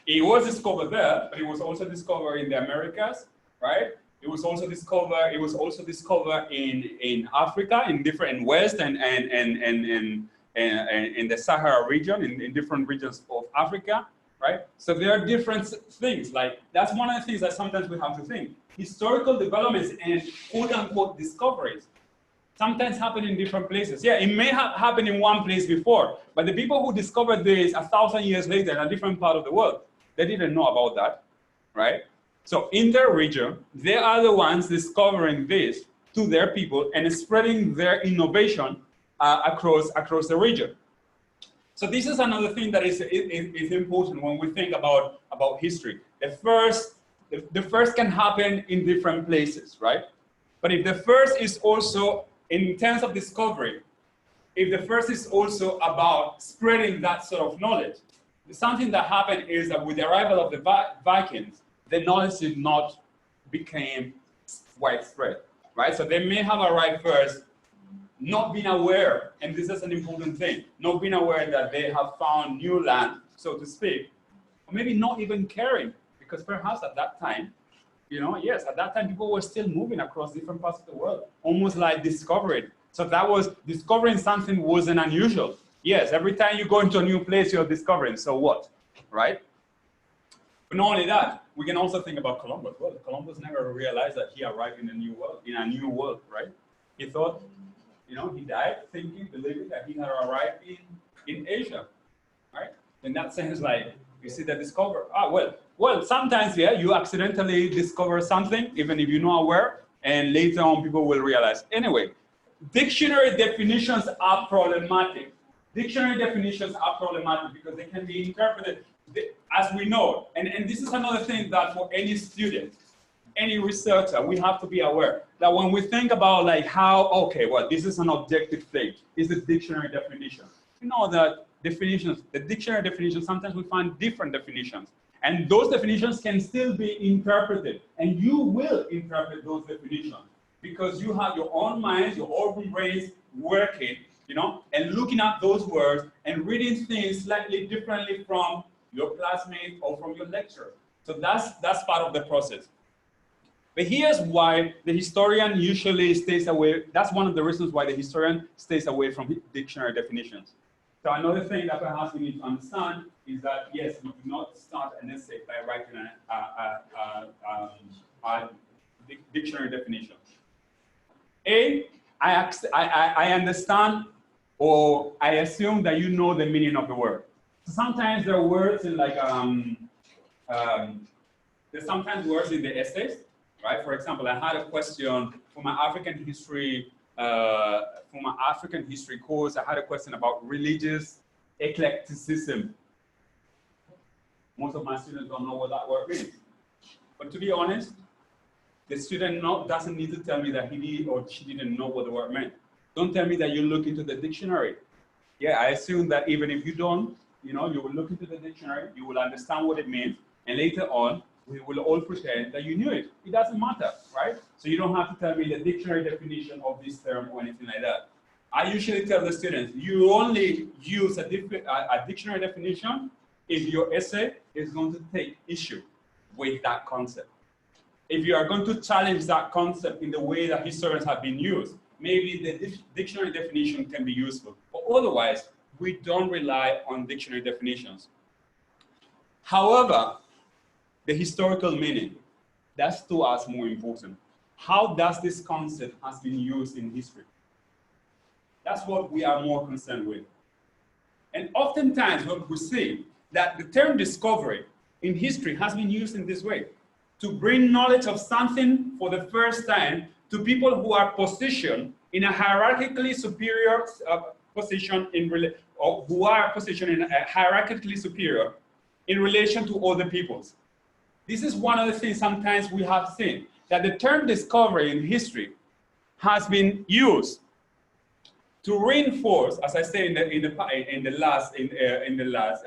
It was discovered there, but it was also discovered in the Americas, right? It was also discovered. It was also discovered in Africa, in different West and in the Sahara region, in different regions of Africa, right? So there are different things. Like that's one of the things that sometimes we have to think. Historical developments and quote-unquote discoveries sometimes happen in different places. Yeah, it may have happened in one place before, but the people who discovered this 1,000 years later in a different part of the world, they didn't know about that, right? So in their region, they are the ones discovering this to their people and spreading their innovation across the region. So this is another thing that is important when we think about history. The first can happen in different places, right? But if the first is also, in terms of discovery, if the first is also about spreading that sort of knowledge, something that happened is that with the arrival of the Vikings, the knowledge did not become widespread, right? So they may have arrived first, not being aware, and this is an important thing, not being aware that they have found new land, so to speak, or maybe not even caring, because perhaps at that time, you know, yes, at that time people were still moving across different parts of the world, almost like discovering. So that was, discovering something wasn't unusual. Yes, every time you go into a new place, you're discovering, so what, right? But not only that, we can also think about Columbus. Well, Columbus never realized that he arrived in a new world, right? He thought, you know, he died thinking, believing that he had arrived in Asia, right? In that sense, like, you see the discover, well, sometimes, yeah, you accidentally discover something, even if you're not aware, and later on people will realize. Anyway, dictionary definitions are problematic. Dictionary definitions are problematic because they can be interpreted as we know. And this is another thing that for any student, any researcher, we have to be aware that when we think about like how, okay, well, this is an objective thing, is the dictionary definition. You know that definitions, the dictionary definitions, sometimes we find different definitions. And those definitions can still be interpreted. And you will interpret those definitions because you have your own minds, your own brains working, you know, and looking at those words and reading things slightly differently from your classmates or from your lecturer. So that's part of the process. But here's why the historian usually stays away. That's one of the reasons why the historian stays away from dictionary definitions. So another thing that perhaps we need to understand is that, yes, we do not start an essay by writing a dictionary definition. I understand or I assume that you know the meaning of the word. So sometimes there are words in like, there's sometimes words in the essays, right? For example, I had a question for my African history course. I had a question about religious eclecticism. Most of my students don't know what that word means. But to be honest, the student doesn't need to tell me that he or she didn't know what the word meant. Don't tell me that you look into the dictionary. Yeah, I assume that even if you don't, you know, you will look into the dictionary, you will understand what it means, and later on, we will all pretend that you knew it. It doesn't matter, right? So you don't have to tell me the dictionary definition of this term or anything like that. I usually tell the students, you only use a dictionary definition if your essay is going to take issue with that concept. If you are going to challenge that concept in the way that historians have been used, maybe the dictionary definition can be useful. But otherwise, we don't rely on dictionary definitions. However, the historical meaning, that's to us more important. How does this concept has been used in history? That's what we are more concerned with. And oftentimes what we see that the term discovery in history has been used in this way, to bring knowledge of something for the first time to people who are positioned in a hierarchically superior position or who are positioned in a hierarchically superior in relation to other peoples. This is one of the things sometimes we have seen, that the term discovery in history has been used to reinforce, as I say in the last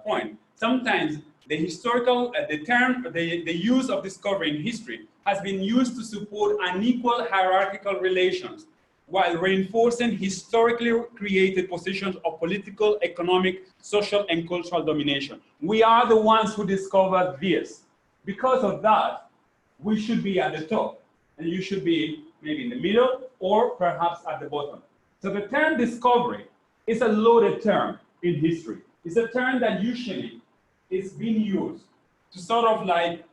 point. Sometimes the historical, the use of discovery in history has been used to support unequal hierarchical relations, while reinforcing historically created positions of political, economic, social, and cultural domination. We are the ones who discovered this. Because of that, we should be at the top, and you should be maybe in the middle or perhaps at the bottom. So the term discovery is a loaded term in history. It's a term that usually is being used to sort of like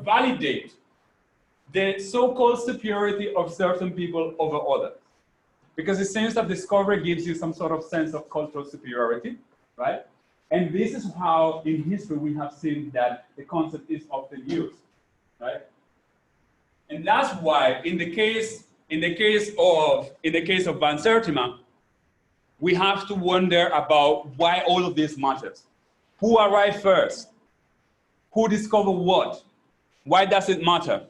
validate the so-called superiority of certain people over others. Because it seems that discovery gives you some sort of sense of cultural superiority, right? And this is how in history we have seen that the concept is often used, right? And that's why in the case of Van Sertima, we have to wonder about why all of this matters. Who arrived first? Who discovered what? Why does it matter?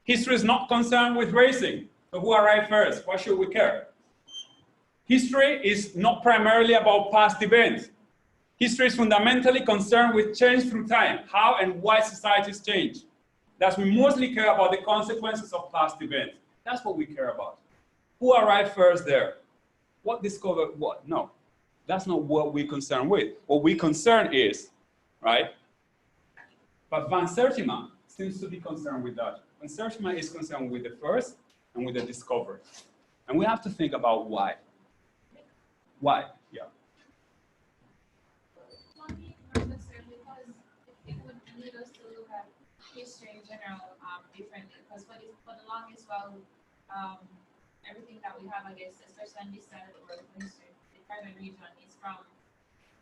History is not concerned with racing. So who arrived first? Why should we care? History is not primarily about past events. History is fundamentally concerned with change through time, how and why societies change. Thus, we mostly care about the consequences of past events. That's what we care about. Who arrived first there? What discovered what? No, that's not what we're concerned with. What we're concerned is, right? But Van Sertima seems to be concerned with that. Van Sertima is concerned with the first and with the discovery. And we have to think about why. Why? Yeah. Because it would lead us to look at history in general differently. Because for the longest while, everything that we have, I guess, especially on this side of the world, history, the Caribbean region, is from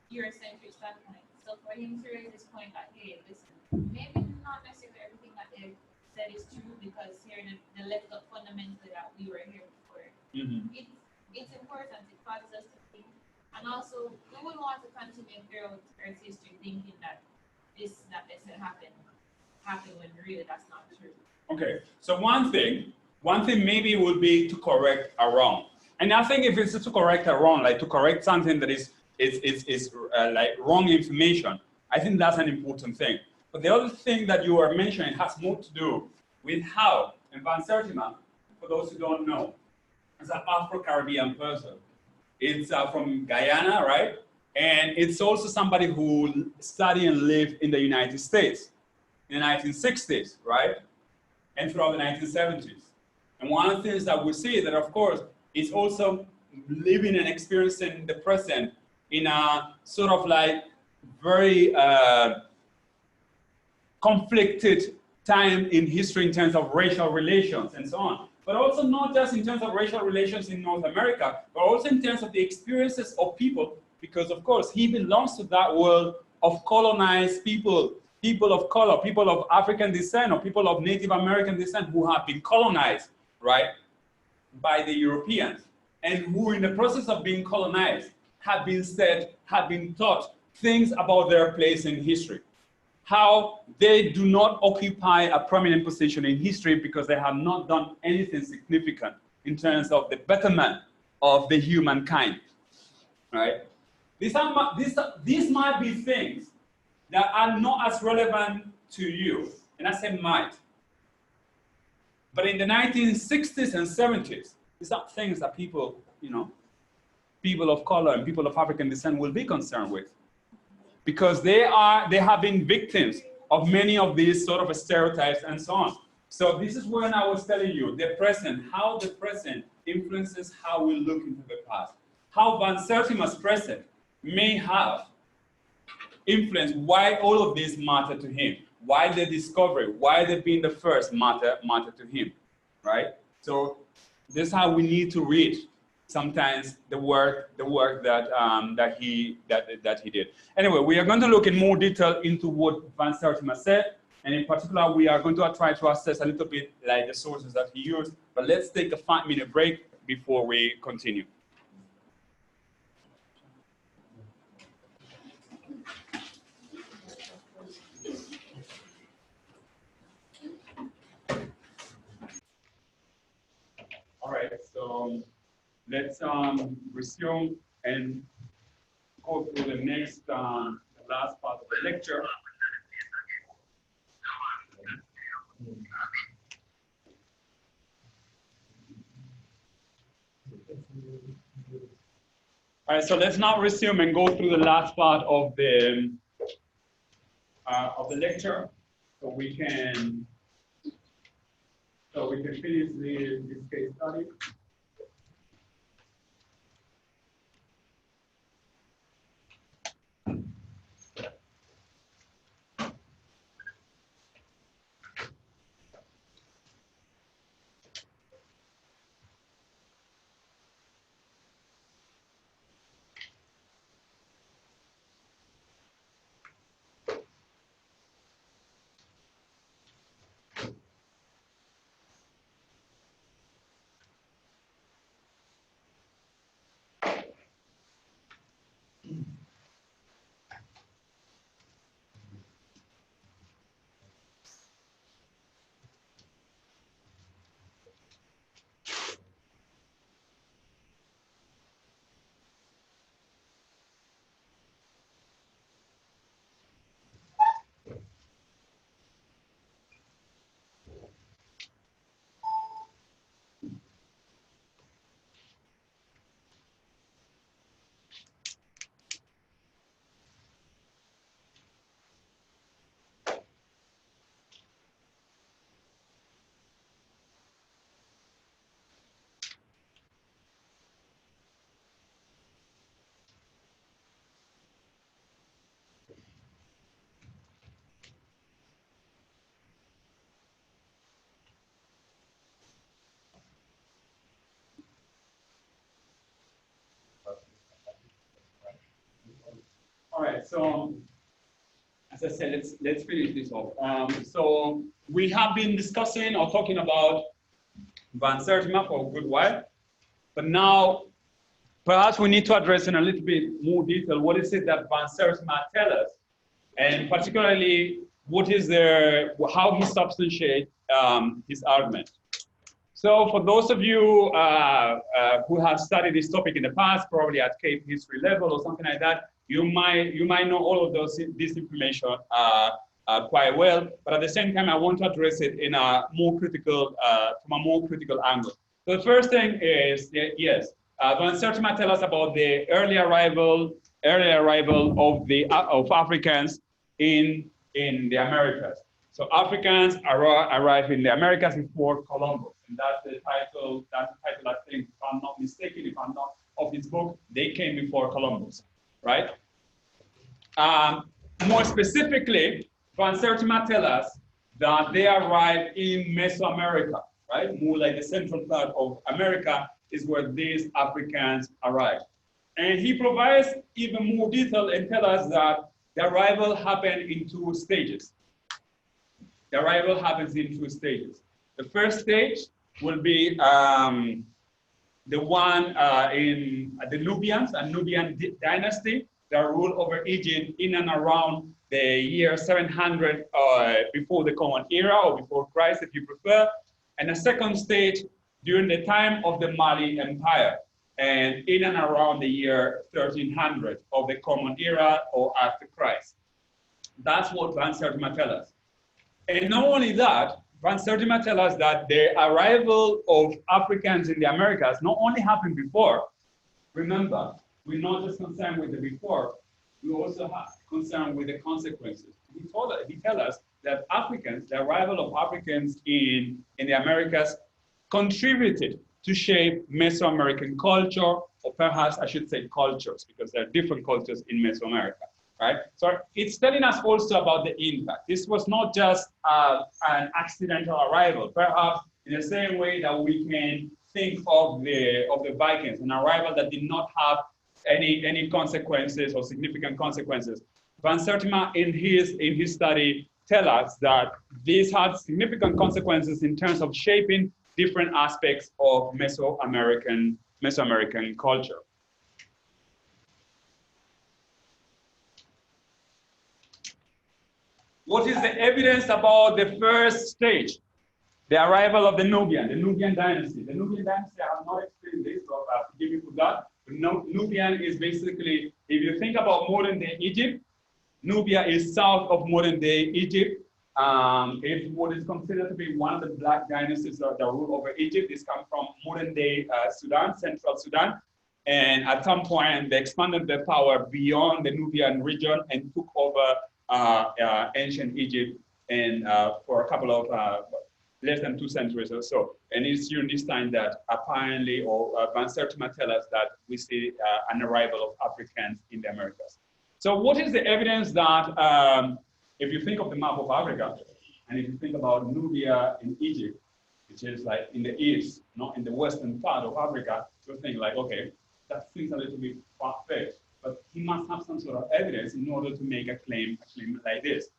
Eurocentric standpoint. So for him to raise this point that, hey, listen, maybe not necessarily everything that they said is true, because here they left up fundamentally that we were here before. Mm-hmm. It's important. It causes us to think. And also, we wouldn't want to continue throughout Earth's history thinking that this that they said happened when really that's not true. Okay, so one thing maybe would be to correct a wrong. And I think if it's to correct a wrong, like to correct something that is like wrong information, I think that's an important thing. But the other thing that you are mentioning has more to do with how, and Van Sertima, for those who don't know, is an Afro-Caribbean person. It's from Guyana, right? And it's also somebody who studied and lived in the United States in the 1960s, right? And throughout the 1970s. And one of the things that we see that, of course, is also living and experiencing the present in a sort of like very conflicted time in history in terms of racial relations and so on. But also not just in terms of racial relations in North America, but also in terms of the experiences of people, because of course he belongs to that world of colonized people, people of color, people of African descent, or people of Native American descent who have been colonized, right, by the Europeans, and who in the process of being colonized have been taught things about their place in history. How they do not occupy a prominent position in history because they have not done anything significant in terms of the betterment of the humankind, right? These might be things that are not as relevant to you, and I say might. But in the 1960s and 70s, these are things that people, people of color and people of African descent will be concerned with, because they have been victims of many of these sort of stereotypes and so on. So this is when I was telling you the present, how the present influences how we look into the past. How Van Sertima's present may have influenced why all of this matter to him, why the discovery, why they being the first matter to him, right? So this is how we need to read sometimes the work that he did. Anyway, we are going to look in more detail into what Van Sertima said, and in particular, we are going to try to assess a little bit like the sources that he used. But let's take a 5-minute break before we continue. All right, so let's resume and go through the next, the last part of the lecture. All right, so let's now resume and go through the last part of the lecture, so we can finish this case study. All right, so as I said, let's finish this off. So we have been discussing or talking about Van Sertima for a good while, but now perhaps we need to address in a little bit more detail what is it that Van Sertima tells us, and particularly how he substantiates his argument. So for those of you who have studied this topic in the past, probably at Cape history level or something like that, you might know all of this information quite well. But at the same time, I want to address it in a more critical, from a more critical angle. So the first thing is, yes, Van Sertima tells us about the early arrival of Africans in the Americas. So Africans arrived in the Americas before Columbus, and that's the title. That's the title, I think, if I'm not mistaken, if I'm not, of his book. They came before Columbus, right? More specifically, Van Sertima tells us that they arrived in Mesoamerica, right? More like the central part of America is where these Africans arrived. And he provides even more detail and tells us that the arrival happened in 2 stages. The arrival happens in 2 stages. The first stage will be the one in the Nubians, a Nubian dynasty that ruled over Egypt in and around the year 700 before the Common Era, or before Christ, if you prefer. And the second stage during the time of the Mali Empire, and in and around the year 1300 of the Common Era or after Christ. That's what Van Sertima tells us. And not only that, Van Sertima tells us that the arrival of Africans in the Americas not only happened before. Remember, we're not just concerned with the before, we also have concerned with the consequences. He tells us that the arrival of Africans in the Americas contributed to shape Mesoamerican culture, or perhaps I should say cultures, because there are different cultures in Mesoamerica, right? So it's telling us also about the impact. This was not just an accidental arrival, perhaps in the same way that we can think of the Vikings, an arrival that did not have any consequences or significant consequences. Van Sertima in his study tell us that this had significant consequences in terms of shaping different aspects of Mesoamerican culture. What is the evidence about the first stage? The arrival of the Nubian dynasty. The Nubian dynasty, I have not explained this, so forgive me for that. But Nubian is basically, if you think about modern day Egypt, Nubia is south of modern day Egypt. It's what is considered to be one of the black dynasties that rule over Egypt. This comes from modern day Sudan, central Sudan. And at some point, they expanded their power beyond the Nubian region and took over ancient Egypt and for a couple of less than 2 centuries or so. And it's during this time that apparently, or Van Sertima tell us that we see an arrival of Africans in the Americas. So what is the evidence that, if you think of the map of Africa, and if you think about Nubia in Egypt, which is like in the east, not in the western part of Africa, you think like, okay, that seems a little bit far-fetched, but he must have some sort of evidence in order to make a claim like this.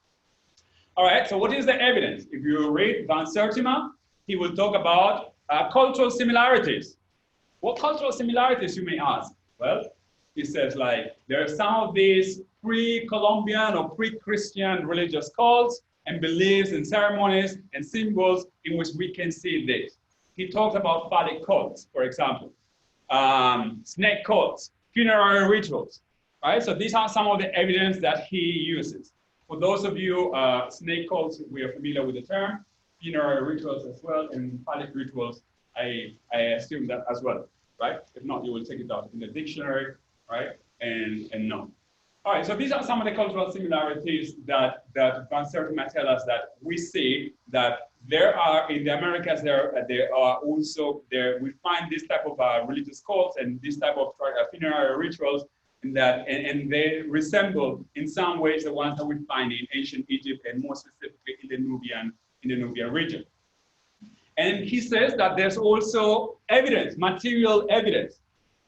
All right, so what is the evidence? If you read Van Sertima, he will talk about cultural similarities. What cultural similarities, you may ask? Well, he says like, there are some of these pre-Columbian or pre-Christian religious cults and beliefs and ceremonies and symbols in which we can see this. He talks about phallic cults, for example, snake cults, funerary rituals, right? So these are some of the evidence that he uses. For those of you snake cults, we are familiar with the term, funerary rituals as well, and phallic rituals, I assume that as well, right? If not, you will take it out in the dictionary, right? And no. All right, so these are some of the cultural similarities that Van Sertima tell us that we see that there are in the Americas. There are also we find this type of religious cults and this type of funerary rituals, and they resemble in some ways the ones that we find in ancient Egypt and more specifically in the Nubian region. And he says that there's also evidence, material evidence,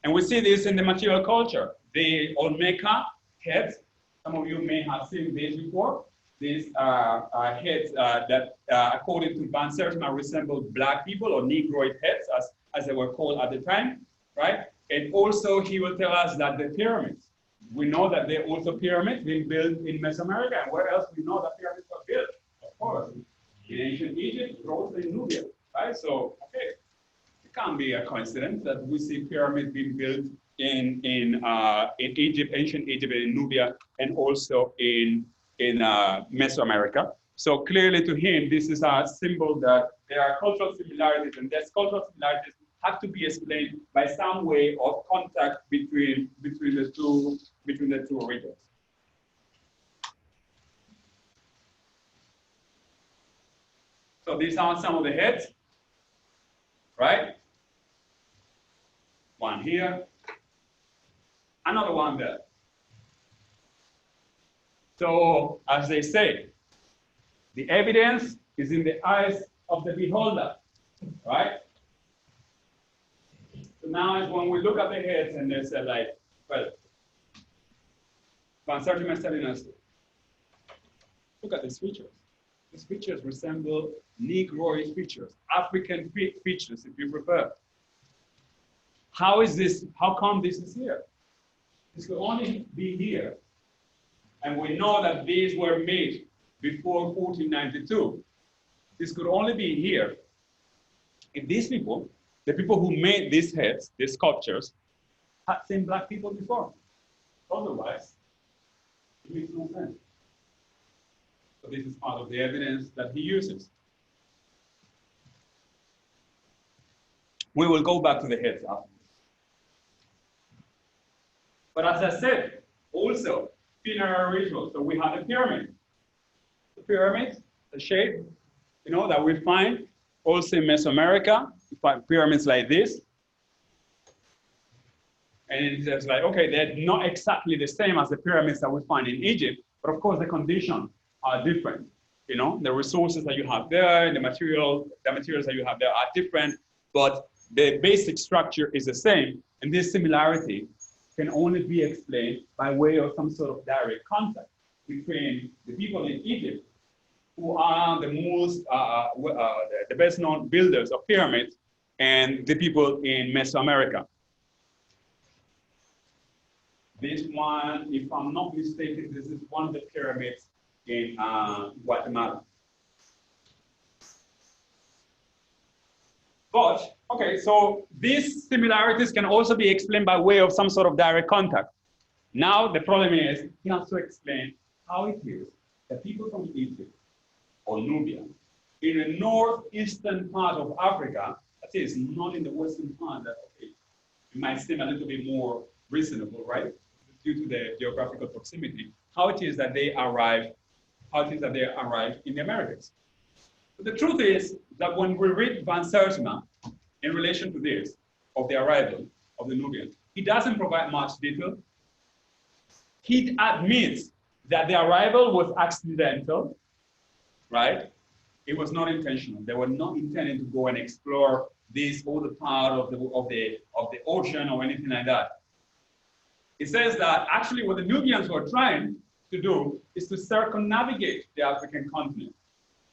and we see this in the material culture. The Olmeca heads, some of you may have seen this before. These heads that, according to Van Sertima, resemble black people or Negroid heads, as they were called at the time, right? And also, he will tell us that the pyramids, we know that there are also pyramids being built in Mesoamerica, and where else we know that pyramids were built? Of course, in ancient Egypt, but also in Nubia, right? So, okay, it can't be a coincidence that we see pyramids being built in Egypt, ancient Egypt, and in Nubia, and also in Mesoamerica. So clearly to him, this is a symbol that there are cultural similarities, and these cultural similarities have to be explained by some way of contact between the two regions. So these are some of the heads, right? One here, another one there. So, as they say, the evidence is in the eyes of the beholder, right? So now is when we look at the heads and they say like, well, Van Sertima is telling us, look at these features. These features resemble Negroid features, African features, if you prefer. How is this, how come this is here? This could only be here. And we know that these were made before 1492. This could only be here if these people, the people who made these heads, these sculptures, had seen black people before. Otherwise, it makes no sense. So this is part of the evidence that he uses. We will go back to the heads after. But as I said, also, funerary rituals. So we have the pyramid. The pyramid, the shape, that we find also in Mesoamerica, you find pyramids like this. And it's just like, okay, they're not exactly the same as the pyramids that we find in Egypt, but of course the conditions are different. You know, the resources that you have there, the materials that you have there are different, but the basic structure is the same. And this similarity can only be explained by way of some sort of direct contact between the people in Egypt, who are the most, the best known builders of pyramids, and the people in Mesoamerica. This one, if I'm not mistaken, this is one of the pyramids in Guatemala. But, okay, so these similarities can also be explained by way of some sort of direct contact. Now, the problem is, he has to explain how it is that people from Egypt or Nubia, in the northeastern part of Africa, that is, not in the western part, that okay, it might seem a little bit more reasonable, right? Due to the geographical proximity, how it is that they arrive in the Americas. But the truth is that when we read Van Sertima in relation to this, of the arrival of the Nubians, he doesn't provide much detail. He admits that the arrival was accidental, right? It was not intentional. They were not intending to go and explore this other part of the ocean or anything like that. It says that actually what the Nubians were trying to do is to circumnavigate the African continent,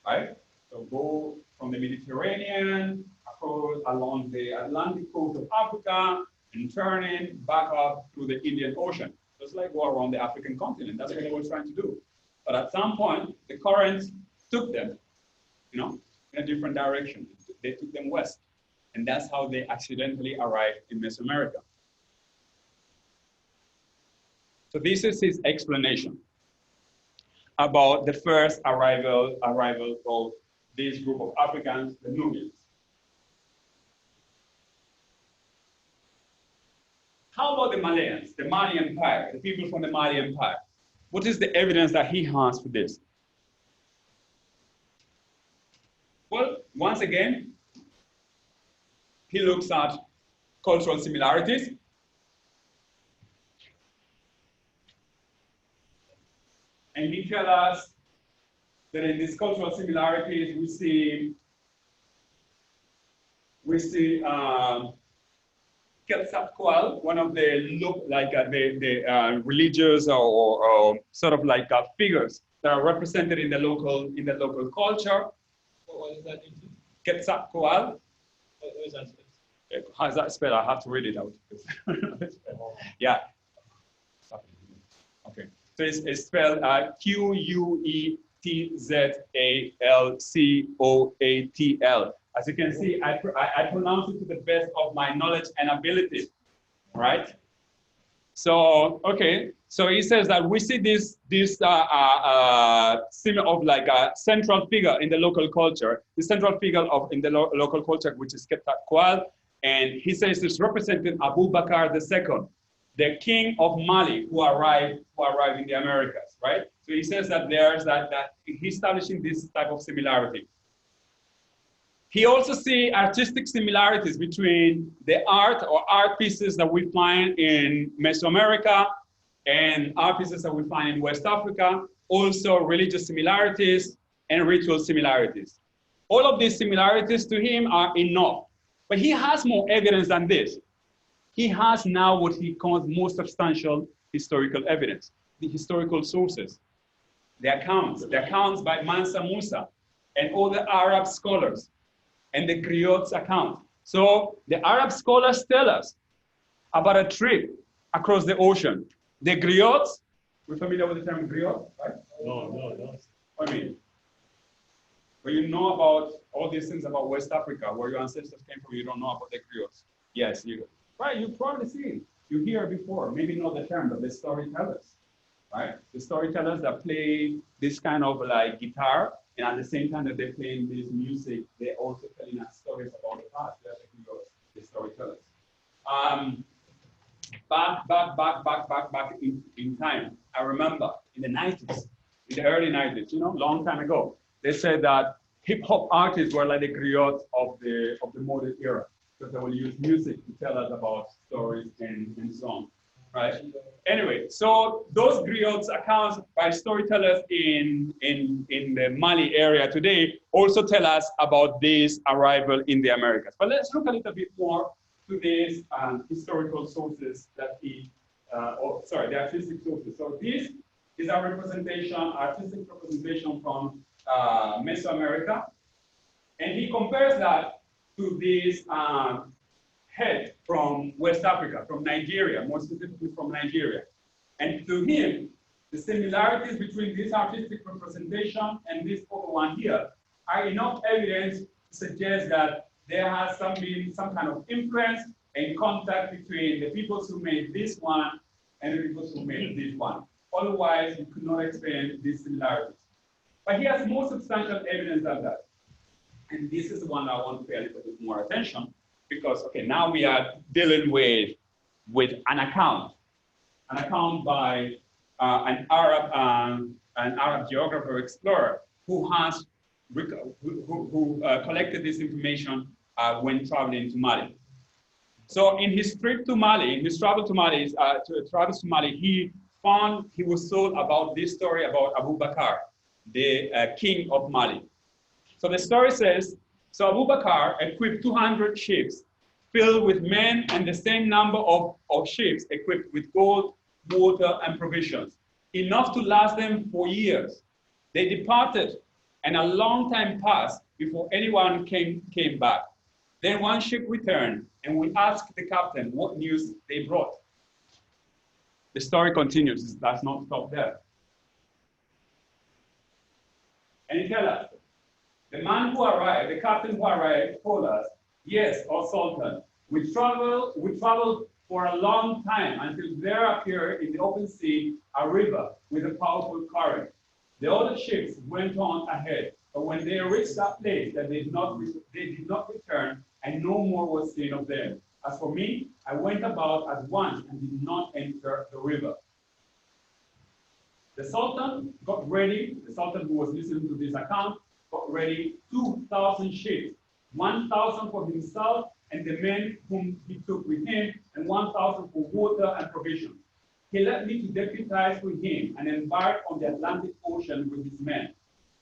right? So go from the Mediterranean across along the Atlantic coast of Africa and turning back up through the Indian Ocean, just like go around the African continent. That's what they were trying to do. But at some point, the currents took them, you know, in a different direction. They took them west, and that's how they accidentally arrived in Mesoamerica. So this is his explanation about the first arrival of this group of Africans, the Nubians. How about the Malayans, the Mali Empire, the people from the Mali Empire? What is the evidence that he has for this? Well, once again, he looks at cultural similarities. And he tells us that in these cultural similarities, we see Quetzalcoatl, one of the religious or sort of like figures that are represented in the local culture. What is that? Quetzalcoatl. What is that? How is that spelled? I have to read it out. Yeah. Okay. So it's spelled Quetzalcoatl. As you can see, I pronounce it to the best of my knowledge and ability, right? So, okay, so he says that we see this symbol of like a central figure in the local culture, the central figure in the local culture, which is Quetzalcoatl, and he says it's representing Abu Bakr II, the king of Mali, who arrived in the Americas, right? So he says that there's that he's establishing this type of similarity. He also sees artistic similarities between the art or art pieces that we find in Mesoamerica and art pieces that we find in West Africa, also religious similarities and ritual similarities. All of these similarities to him are enough, but he has more evidence than this. He has now what he calls more substantial historical evidence, the historical sources, the accounts by Mansa Musa and other Arab scholars, and the griot's account. So the Arab scholars tell us about a trip across the ocean. The griots, we're familiar with the term griot, right? No. What do you mean? Well, you know about all these things about West Africa, where your ancestors came from, you don't know about the griots. Yes, right, you probably see it. You hear it before, maybe not the term, but the storytellers, right? The storytellers that play this kind of like guitar, and at the same time that they're playing this music, they're also telling us stories about the past. They're the storytellers. Back in time, I remember in the 90s, in the early 90s, you know, long time ago, they said that hip hop artists were like the griots of the modern era, because they will use music to tell us about stories and so on, right? Anyway, so those griots accounts by storytellers in the Mali area today also tell us about this arrival in the Americas. But let's look a little bit more to these historical sources that the artistic sources. So this is our artistic representation from Mesoamerica, and he compares that to this head from West Africa, from Nigeria, more specifically from Nigeria. And to him, the similarities between this artistic representation and this photo one here are enough evidence to suggest that there has been some kind of influence and contact between the peoples who made this one and the peoples who made this one. Otherwise, you could not explain these similarities. But he has more substantial evidence than that. And this is the one I want to pay a little bit more attention, because, okay, now we are dealing with an account by an Arab geographer explorer who collected this information when traveling to Mali. So in his trip to Mali, in his travel to Mali, he was told about this story about Abu Bakr, the king of Mali. So the story says, so Abu Bakr equipped 200 ships filled with men and the same number of ships equipped with gold, water, and provisions, enough to last them for years. They departed, and a long time passed before anyone came back. Then one ship returned, and we asked the captain what news they brought. The story continues, it does not stop there. And he tells us, the man who arrived, the captain who arrived, told us, yes, O Sultan, we traveled for a long time until there appeared in the open sea a river with a powerful current. The other ships went on ahead, but when they reached that place, they did not return, and no more was seen of them. As for me, I went about at once and did not enter the river. The Sultan got ready, the Sultan who was listening to this account, got ready 2,000 ships, 1,000 for himself and the men whom he took with him, and 1,000 for water and provisions. He led me to deputize with him and embark on the Atlantic Ocean with his men.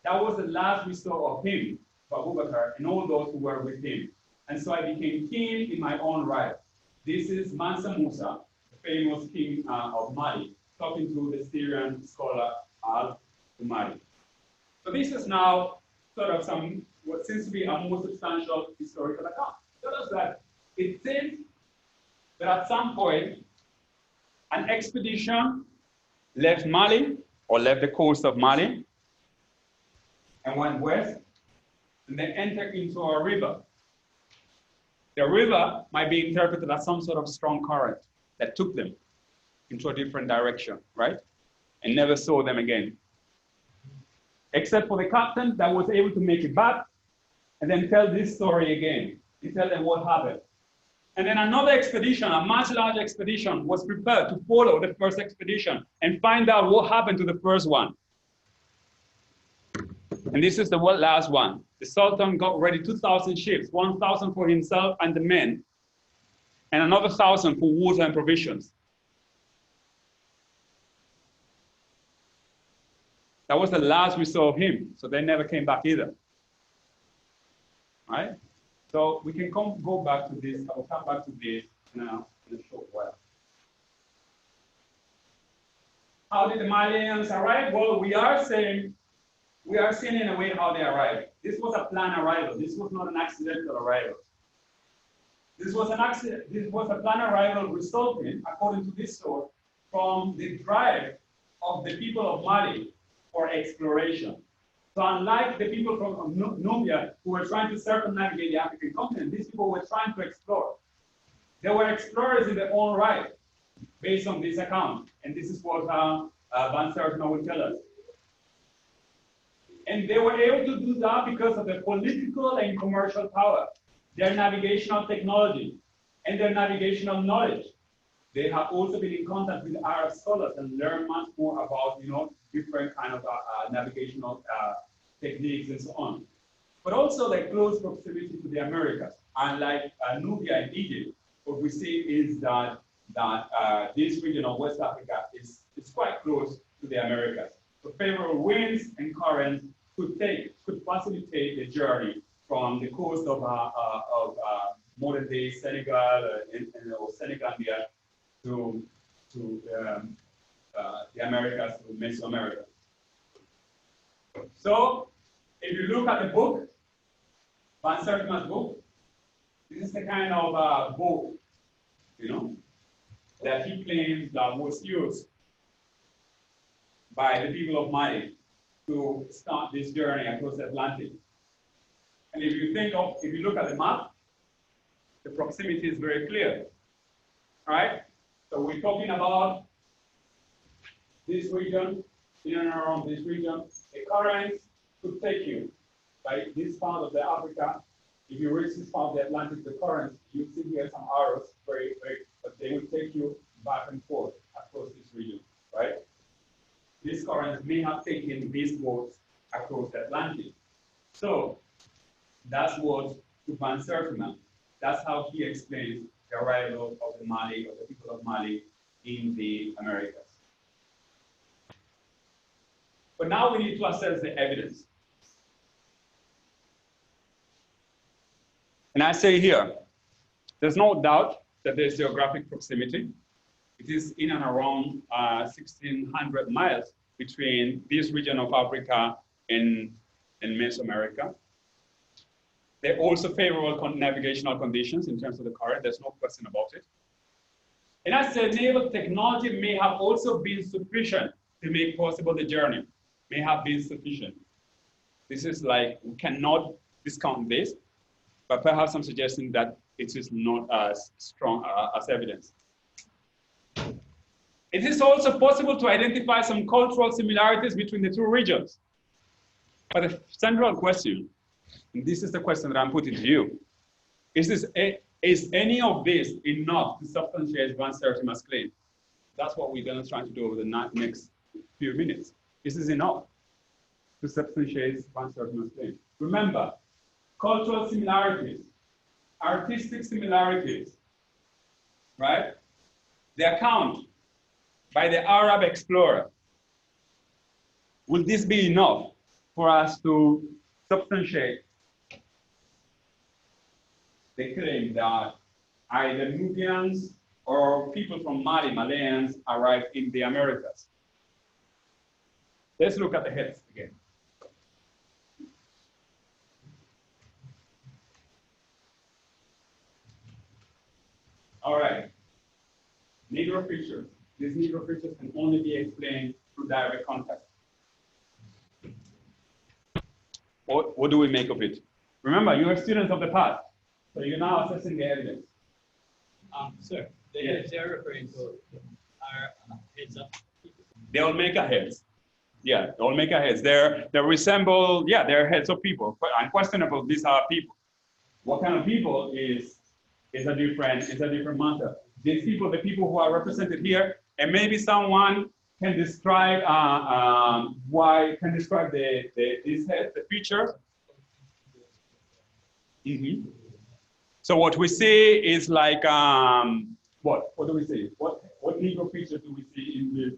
That was the last we saw of him, Abu Bakr, and all those who were with him. And so I became king in my own right. This is Mansa Musa, the famous king of Mali, talking to the Syrian scholar Al-Umari. So this is now sort of what seems to be a more substantial historical account. Tell us that it seems that at some point, an expedition left Mali, or left the coast of Mali, and went west, and they entered into a river. The river might be interpreted as some sort of strong current that took them into a different direction, right? And never saw them again. Except for the captain that was able to make it back and then tell this story again. He tell them what happened. And then another expedition, a much larger expedition, was prepared to follow the first expedition and find out what happened to the first one. And this is the last one. The Sultan got ready 2,000 ships, 1,000 for himself and the men, and another 1,000 for water and provisions. That was the last we saw of him, so they never came back either. Right? So we can go back to this. I will come back to this now in a short while. How did the Malians arrive? Well, we are seeing in a way how they arrived. This was a planned arrival. This was not an accidental arrival. This was an accident. This was a planned arrival resulting, according to this source, from the drive of the people of Mali for exploration. So unlike the people from Nubia who were trying to circumnavigate the African continent, these people were trying to explore. They were explorers in their own right, based on this account. And this is what Van Sertima will tell us. And they were able to do that because of the political and commercial power, their navigational technology, and their navigational knowledge. They have also been in contact with Arab scholars and learned much more about, different kind of navigational techniques and so on. but also like close proximity to the Americas. Unlike Nubia in Egypt, what we see is that this region of West Africa is quite close to the Americas. So favorable winds and currents could facilitate the journey from the coast of modern day Senegal or Senegambia to the Americas, to Mesoamerica. So if you look at the book, Van Sertima's book, this is the kind of boat, that he claims that was used by the people of Mali to start this journey across the Atlantic. And if you look at the map, the proximity is very clear. All right? So we're talking about this region, in and around this region. The currents could take you, right? This part of the Africa, if you reach this part of the Atlantic, the currents, you see here some arrows, but they will take you back and forth across this region, right? These currents may have taken these boats across the Atlantic. So that's what to Van Sertima. That's how he explains the arrival of the people of Mali in the Americas. But now we need to assess the evidence. And I say here, there's no doubt that there's geographic proximity. It is in and around 1,600 miles between this region of Africa and Mesoamerica. There are also favorable navigational conditions in terms of the current. There's no question about it. And I said naval technology may have also been sufficient to make possible the journey. May have been sufficient. This is like, we cannot discount this, but perhaps I'm suggesting that it is not as strong as evidence. It is also possible to identify some cultural similarities between the two regions. But the central question, and this is the question that I'm putting to you, is any of this enough to substantiate Van Sertima's claim? That's what we're going to try to do over the next few minutes. Is this enough to substantiate Van Sertima's claim? Remember, cultural similarities, artistic similarities, right? The account by the Arab explorer. Will this be enough for us to substantiate the claim that either Nubians or people from Mali, Malayans, arrived in the Americas? Let's look at the heads again. All right, Negro features. These Negro features can only be explained through direct contact. What do we make of it? Remember, you are students of the past, so you're now assessing the evidence. Sir, they're referring to our heads up. They all make a heads. Yeah, they all make a heads. They resemble, yeah, they're heads of people. Unquestionable, these are people. What kind of people is a different matter. These people, the people who are represented here, and maybe someone can describe these heads, the features. Mm-hmm. So what we see is like what do we see? What Negro feature do we see in this?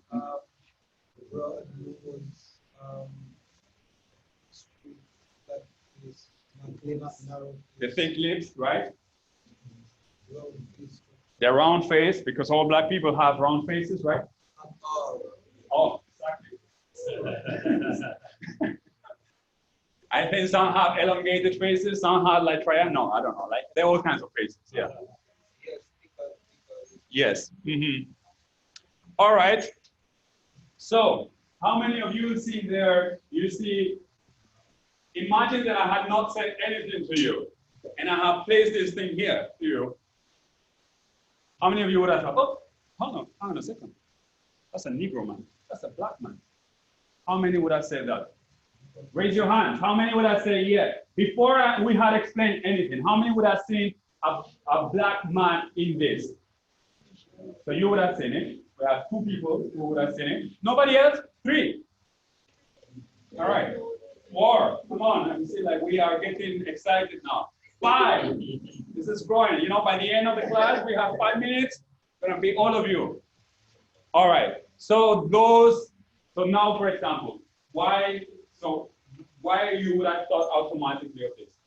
Broad nose, that is narrow. The thick lips, right? Round face. The round face, because all black people have round faces, right? Oh, exactly. I think some have elongated faces, some have like triangle. No, I don't know. Like they're all kinds of faces. Yeah. Yes, because. Yes. Mm-hmm. All right. So, how many of you see there? You see. Imagine that I had not said anything to you, and I have placed this thing here to you. How many of you would have thought, oh, hang on a second. That's a Negro man. That's a black man. How many would have said that? Raise your hands. How many would have said yeah? Before we had explained anything, how many would have seen a black man in this? So you would have seen it. We have 2 people who would have seen it. Nobody else? 3. All right. 4. Come on, let me see, like we are getting excited now. 5. This is growing. You know, by the end of the class, we have 5 minutes. Gonna be all of you. All right. So now, for example, why you would have thought automatically of this?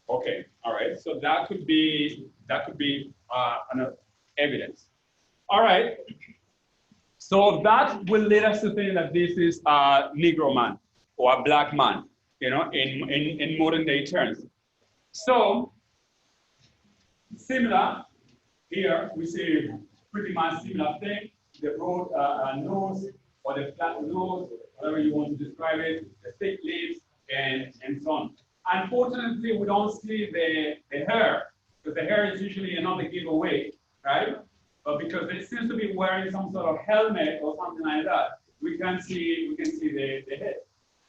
Okay. All right. So that could be an evidence. All right. So that will lead us to think that this is a Negro man or a black man, you know, in modern day terms. So similar here, we see pretty much similar thing. The broad nose or the flat nose, whatever you want to describe it, the thick lips, and so on. Unfortunately, we don't see the hair, because the hair is usually another giveaway, right? But because they seem to be wearing some sort of helmet or something like that, we can see the head.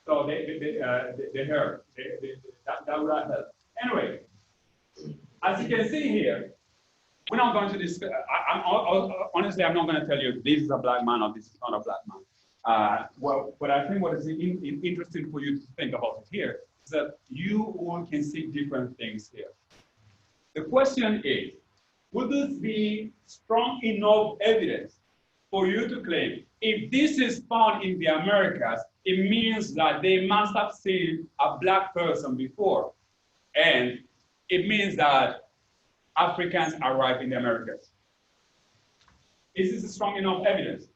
So the hair, that would help. Anyway, as you can see here, we're not going to discuss. Honestly, I'm not going to tell you this is a black man or this is not a black man. But I think what is interesting for you to think about here is that you all can see different things here. The question is, would this be strong enough evidence for you to claim if this is found in the Americas, it means that they must have seen a black person before, and it means that Africans arrived in the Americas? Is this strong enough evidence?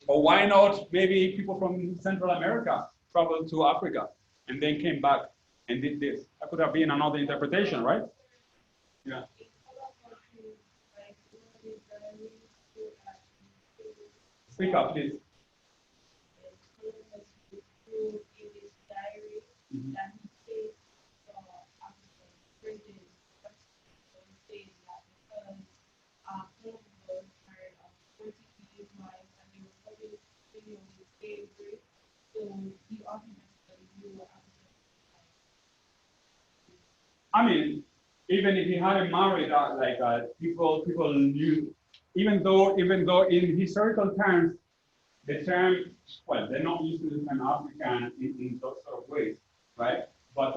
Or why not maybe people from Central America traveled to Africa and then came back and did this? That could have been another interpretation, right? Yeah. Speak up, please. Mm-hmm. I mean, even if he hadn't married, people knew, even though in historical terms, the term, well, they're not using the term African in those sort of ways, right? But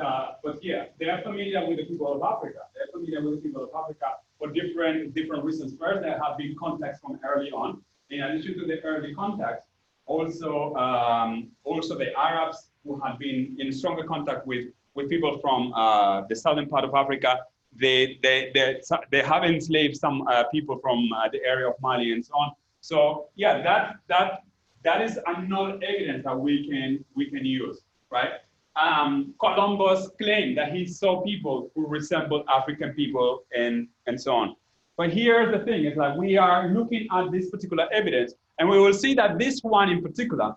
yeah, they are familiar with the people of Africa. They're familiar with the people of Africa for different reasons. First, there have been contacts from early on. In addition to the early contacts, also the Arabs who had been in stronger contact with people from the southern part of Africa. They have enslaved some people from the area of Mali and so on. So yeah, that is another evidence that we can use, right? Columbus claimed that he saw people who resembled African people and so on. But here's the thing: is like we are looking at this particular evidence, and we will see that this one in particular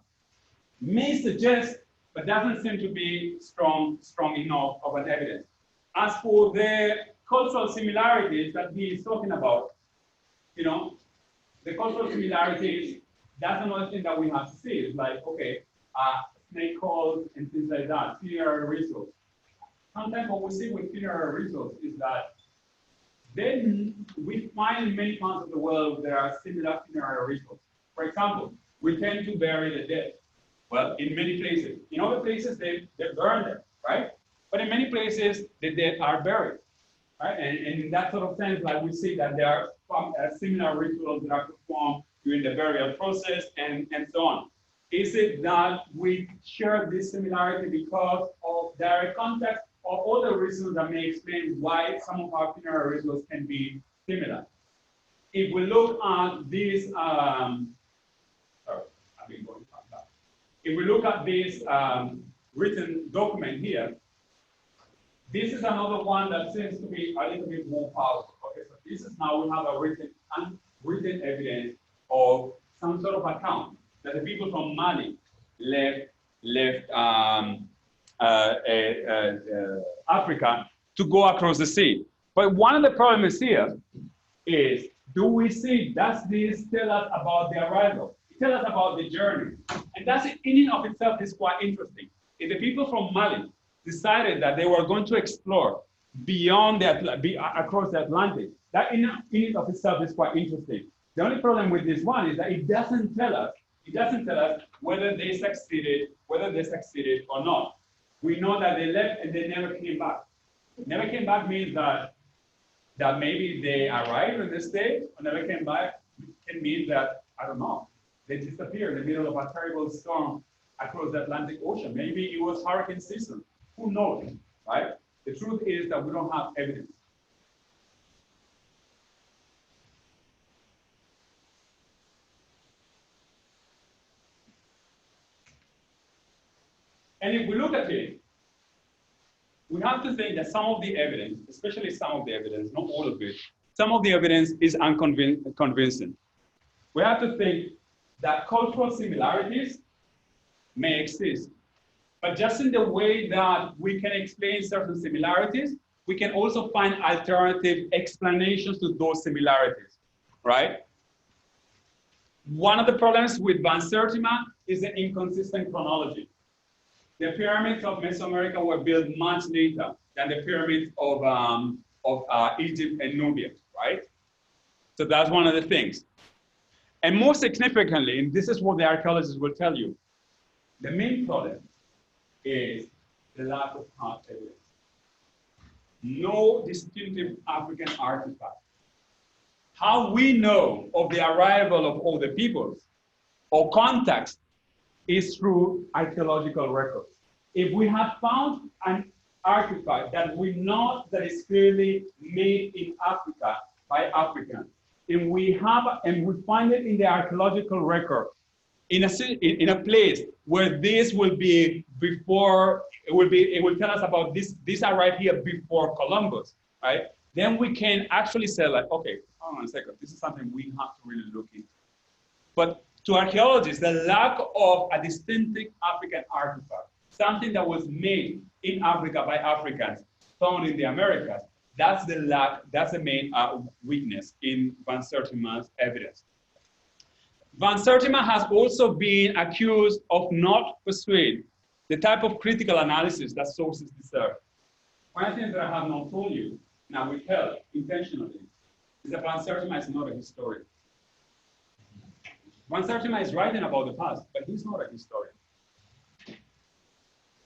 may suggest, but doesn't seem to be strong enough of an evidence. As for the cultural similarities that he is talking about, you know, the cultural similarities, that's another thing that we have to see. It's like, okay, snake calls and things like that, funeral rituals. Sometimes what we see with funeral rituals is that then we find in many parts of the world there are similar funeral rituals. For example, we tend to bury the dead. Well, in many places. In other places, they burn them, right? But in many places, the dead are buried, right? And in that sort of sense, like we see that there are similar rituals that are performed during the burial process and so on. Is it that we share this similarity because of direct contact or other reasons that may explain why some of our funeral rituals can be similar? If we look at this, if we look at this written document here, this is another one that seems to be a little bit more powerful. Okay, so this is now we have a written evidence of some sort of account that the people from Mali left Africa to go across the sea. But one of the problems here is, do we see, does this tell us about the arrival? It tells us about the journey. And that's in and of itself is quite interesting. If the people from Mali decided that they were going to explore beyond across the Atlantic, that in and of itself is quite interesting. The only problem with this one is that it doesn't tell us whether they succeeded or not. We know that they left and they never came back. Never came back means that maybe they arrived in the state or never came back. Can mean that, I don't know, they disappeared in the middle of a terrible storm across the Atlantic Ocean. Maybe it was hurricane season. Who knows, right? The truth is that we don't have evidence. And if we look at it, we have to think that some of the evidence, especially some of the evidence, not all of it, some of the evidence is unconvincing. We have to think that cultural similarities may exist, but just in the way that we can explain certain similarities, we can also find alternative explanations to those similarities, right? One of the problems with Van Sertima is the inconsistent chronology. The pyramids of Mesoamerica were built much later than the pyramids of Egypt and Nubia, right? So that's one of the things. And more significantly, and this is what the archaeologists will tell you, the main problem is the lack of hard evidence. No distinctive African artifact. How we know of the arrival of all the peoples or contacts is through archaeological records. If we have found an artifact that we know that is clearly made in Africa by Africans, and we find it in the archaeological record in a place where this will be before, it will tell us about this arrived here before Columbus, right? Then we can actually say like, okay, hold on a second, this is something we have to really look into. But to archaeologists, the lack of a distinctive African artifact, something that was made in Africa by Africans, found in the Americas, that's the main weakness in Van Sertima's evidence. Van Sertima has also been accused of not pursuing the type of critical analysis that sources deserve. One of the things that I have not told you, and I will tell intentionally, is that Van Sertima is not a historian. Van Sertima is writing about the past, but he's not a historian.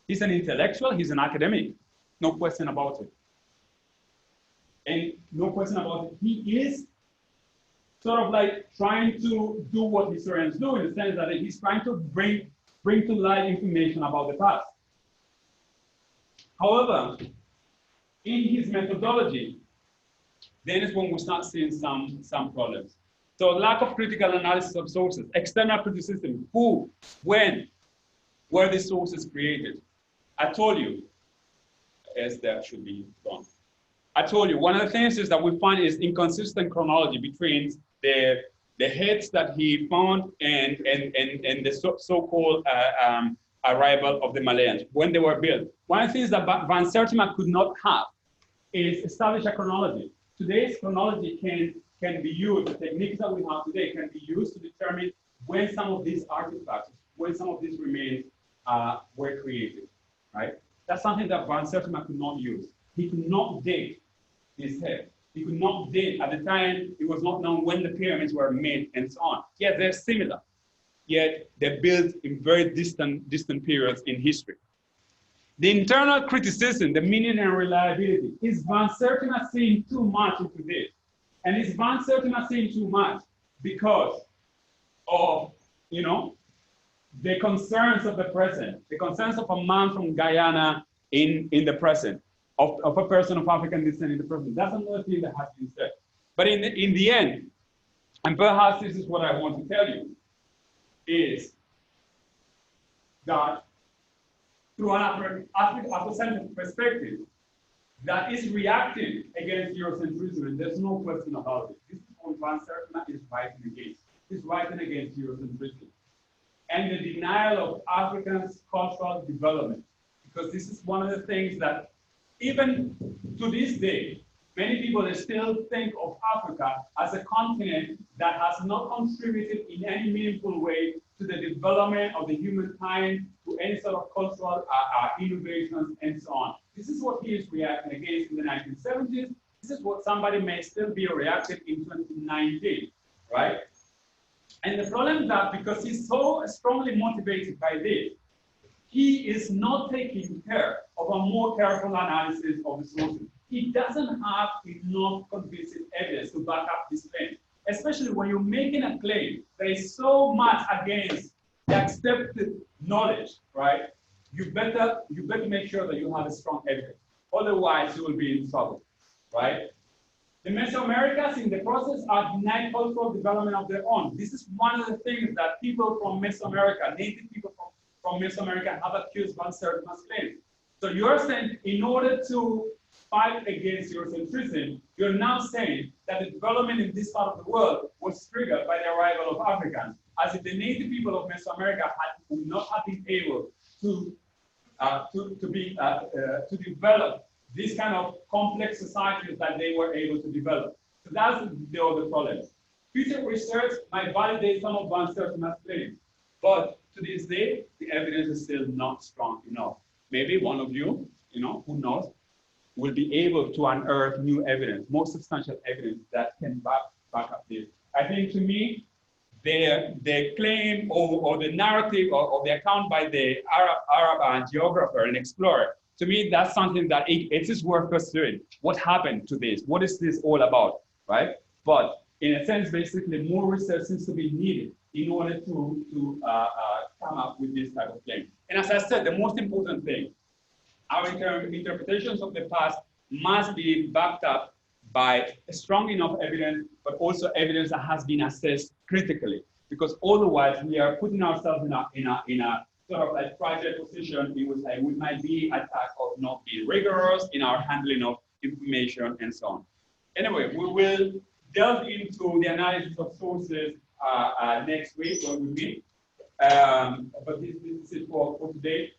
He's an intellectual, he's an academic, no question about it. And no question about it, he is sort of like trying to do what historians do in the sense that he's trying to bring to light information about the past. However, in his methodology, then is when we start seeing some problems. So lack of critical analysis of sources, external criticism, who, when, were the sources created? I told you, as that should be done. I told you, one of the things is that we find is inconsistent chronology between the heads that he found and the so-called arrival of the Malayans, when they were built. One of the things that Van Sertima could not have is establish a chronology. Today's chronology can be used, the techniques that we have today can be used to determine when some of these artifacts, when some of these remains were created, right? That's something that Van Sertima could not use. He could not date his head. He could not date, at the time, it was not known when the pyramids were made and so on. Yet they're similar, yet they're built in very distant periods in history. The internal criticism, the meaning and reliability, is Van Sertima saying too much into this? And is Van Sertima saying too much because of, the concerns of the present, the concerns of a man from Guyana in the present, of a person of African descent in the present? That's another thing that has been said. But in the end, and perhaps this is what I want to tell you, is that through an Afrocentric perspective that is reacting against Eurocentrism, and there's no question about it. This is what Van Sertima is writing against. He's writing against Eurocentrism and the denial of Africans' cultural development, because this is one of the things that even to this day, many people still think of Africa as a continent that has not contributed in any meaningful way to the development of the humankind, to any sort of cultural innovations and so on. This is what he is reacting against in the 1970s. This is what somebody may still be reacting in 2019, right? And the problem is that because he's so strongly motivated by this, he is not taking care of a more careful analysis of the sources. He doesn't have enough convincing evidence to back up this claim, especially when you're making a claim that is so much against the accepted knowledge, right? You better make sure that you have a strong evidence. Otherwise, you will be in trouble, right? The Mesoamericas in the process are denied cultural development of their own. This is one of the things that people from Mesoamerica, native people from Mesoamerica, have accused Van Sertima's claims. So you're saying, in order to fight against Eurocentrism, you're now saying that the development in this part of the world was triggered by the arrival of Africans, as if the native people of Mesoamerica would not have been able to develop these kind of complex societies that they were able to develop. So that's the other problem. Future research might validate some of Van Sertima's claims, but to this day, the evidence is still not strong enough. Maybe one of you, who knows, will be able to unearth new evidence, more substantial evidence that can back up this. I think, to me, the claim or the narrative or the account by the Arab geographer and explorer, to me, that's something that it is worth pursuing. What happened to this? What is this all about, right? But in a sense, basically, more research seems to be needed in order to come up with this type of claim. And as I said, the most important thing, our interpretations of the past must be backed up by strong enough evidence, but also evidence that has been assessed critically. Because otherwise, we are putting ourselves in a sort of like fragile position in which we might be attacked of not being rigorous in our handling of information and so on. Anyway, we will delve into the analysis of sources next week when we meet. But this is it for today.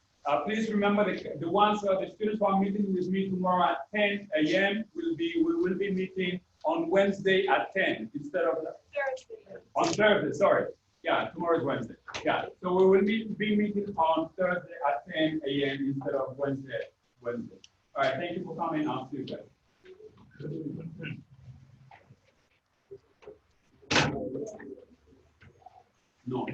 Please remember the ones the students who are meeting with me tomorrow at 10 a.m. we will be meeting on Wednesday at 10 instead of Thursday. On Thursday, sorry. Yeah, tomorrow is Wednesday. Yeah, so we will be meeting on Thursday at 10 a.m. instead of Wednesday. All right, thank you for coming. I'll see you guys. No.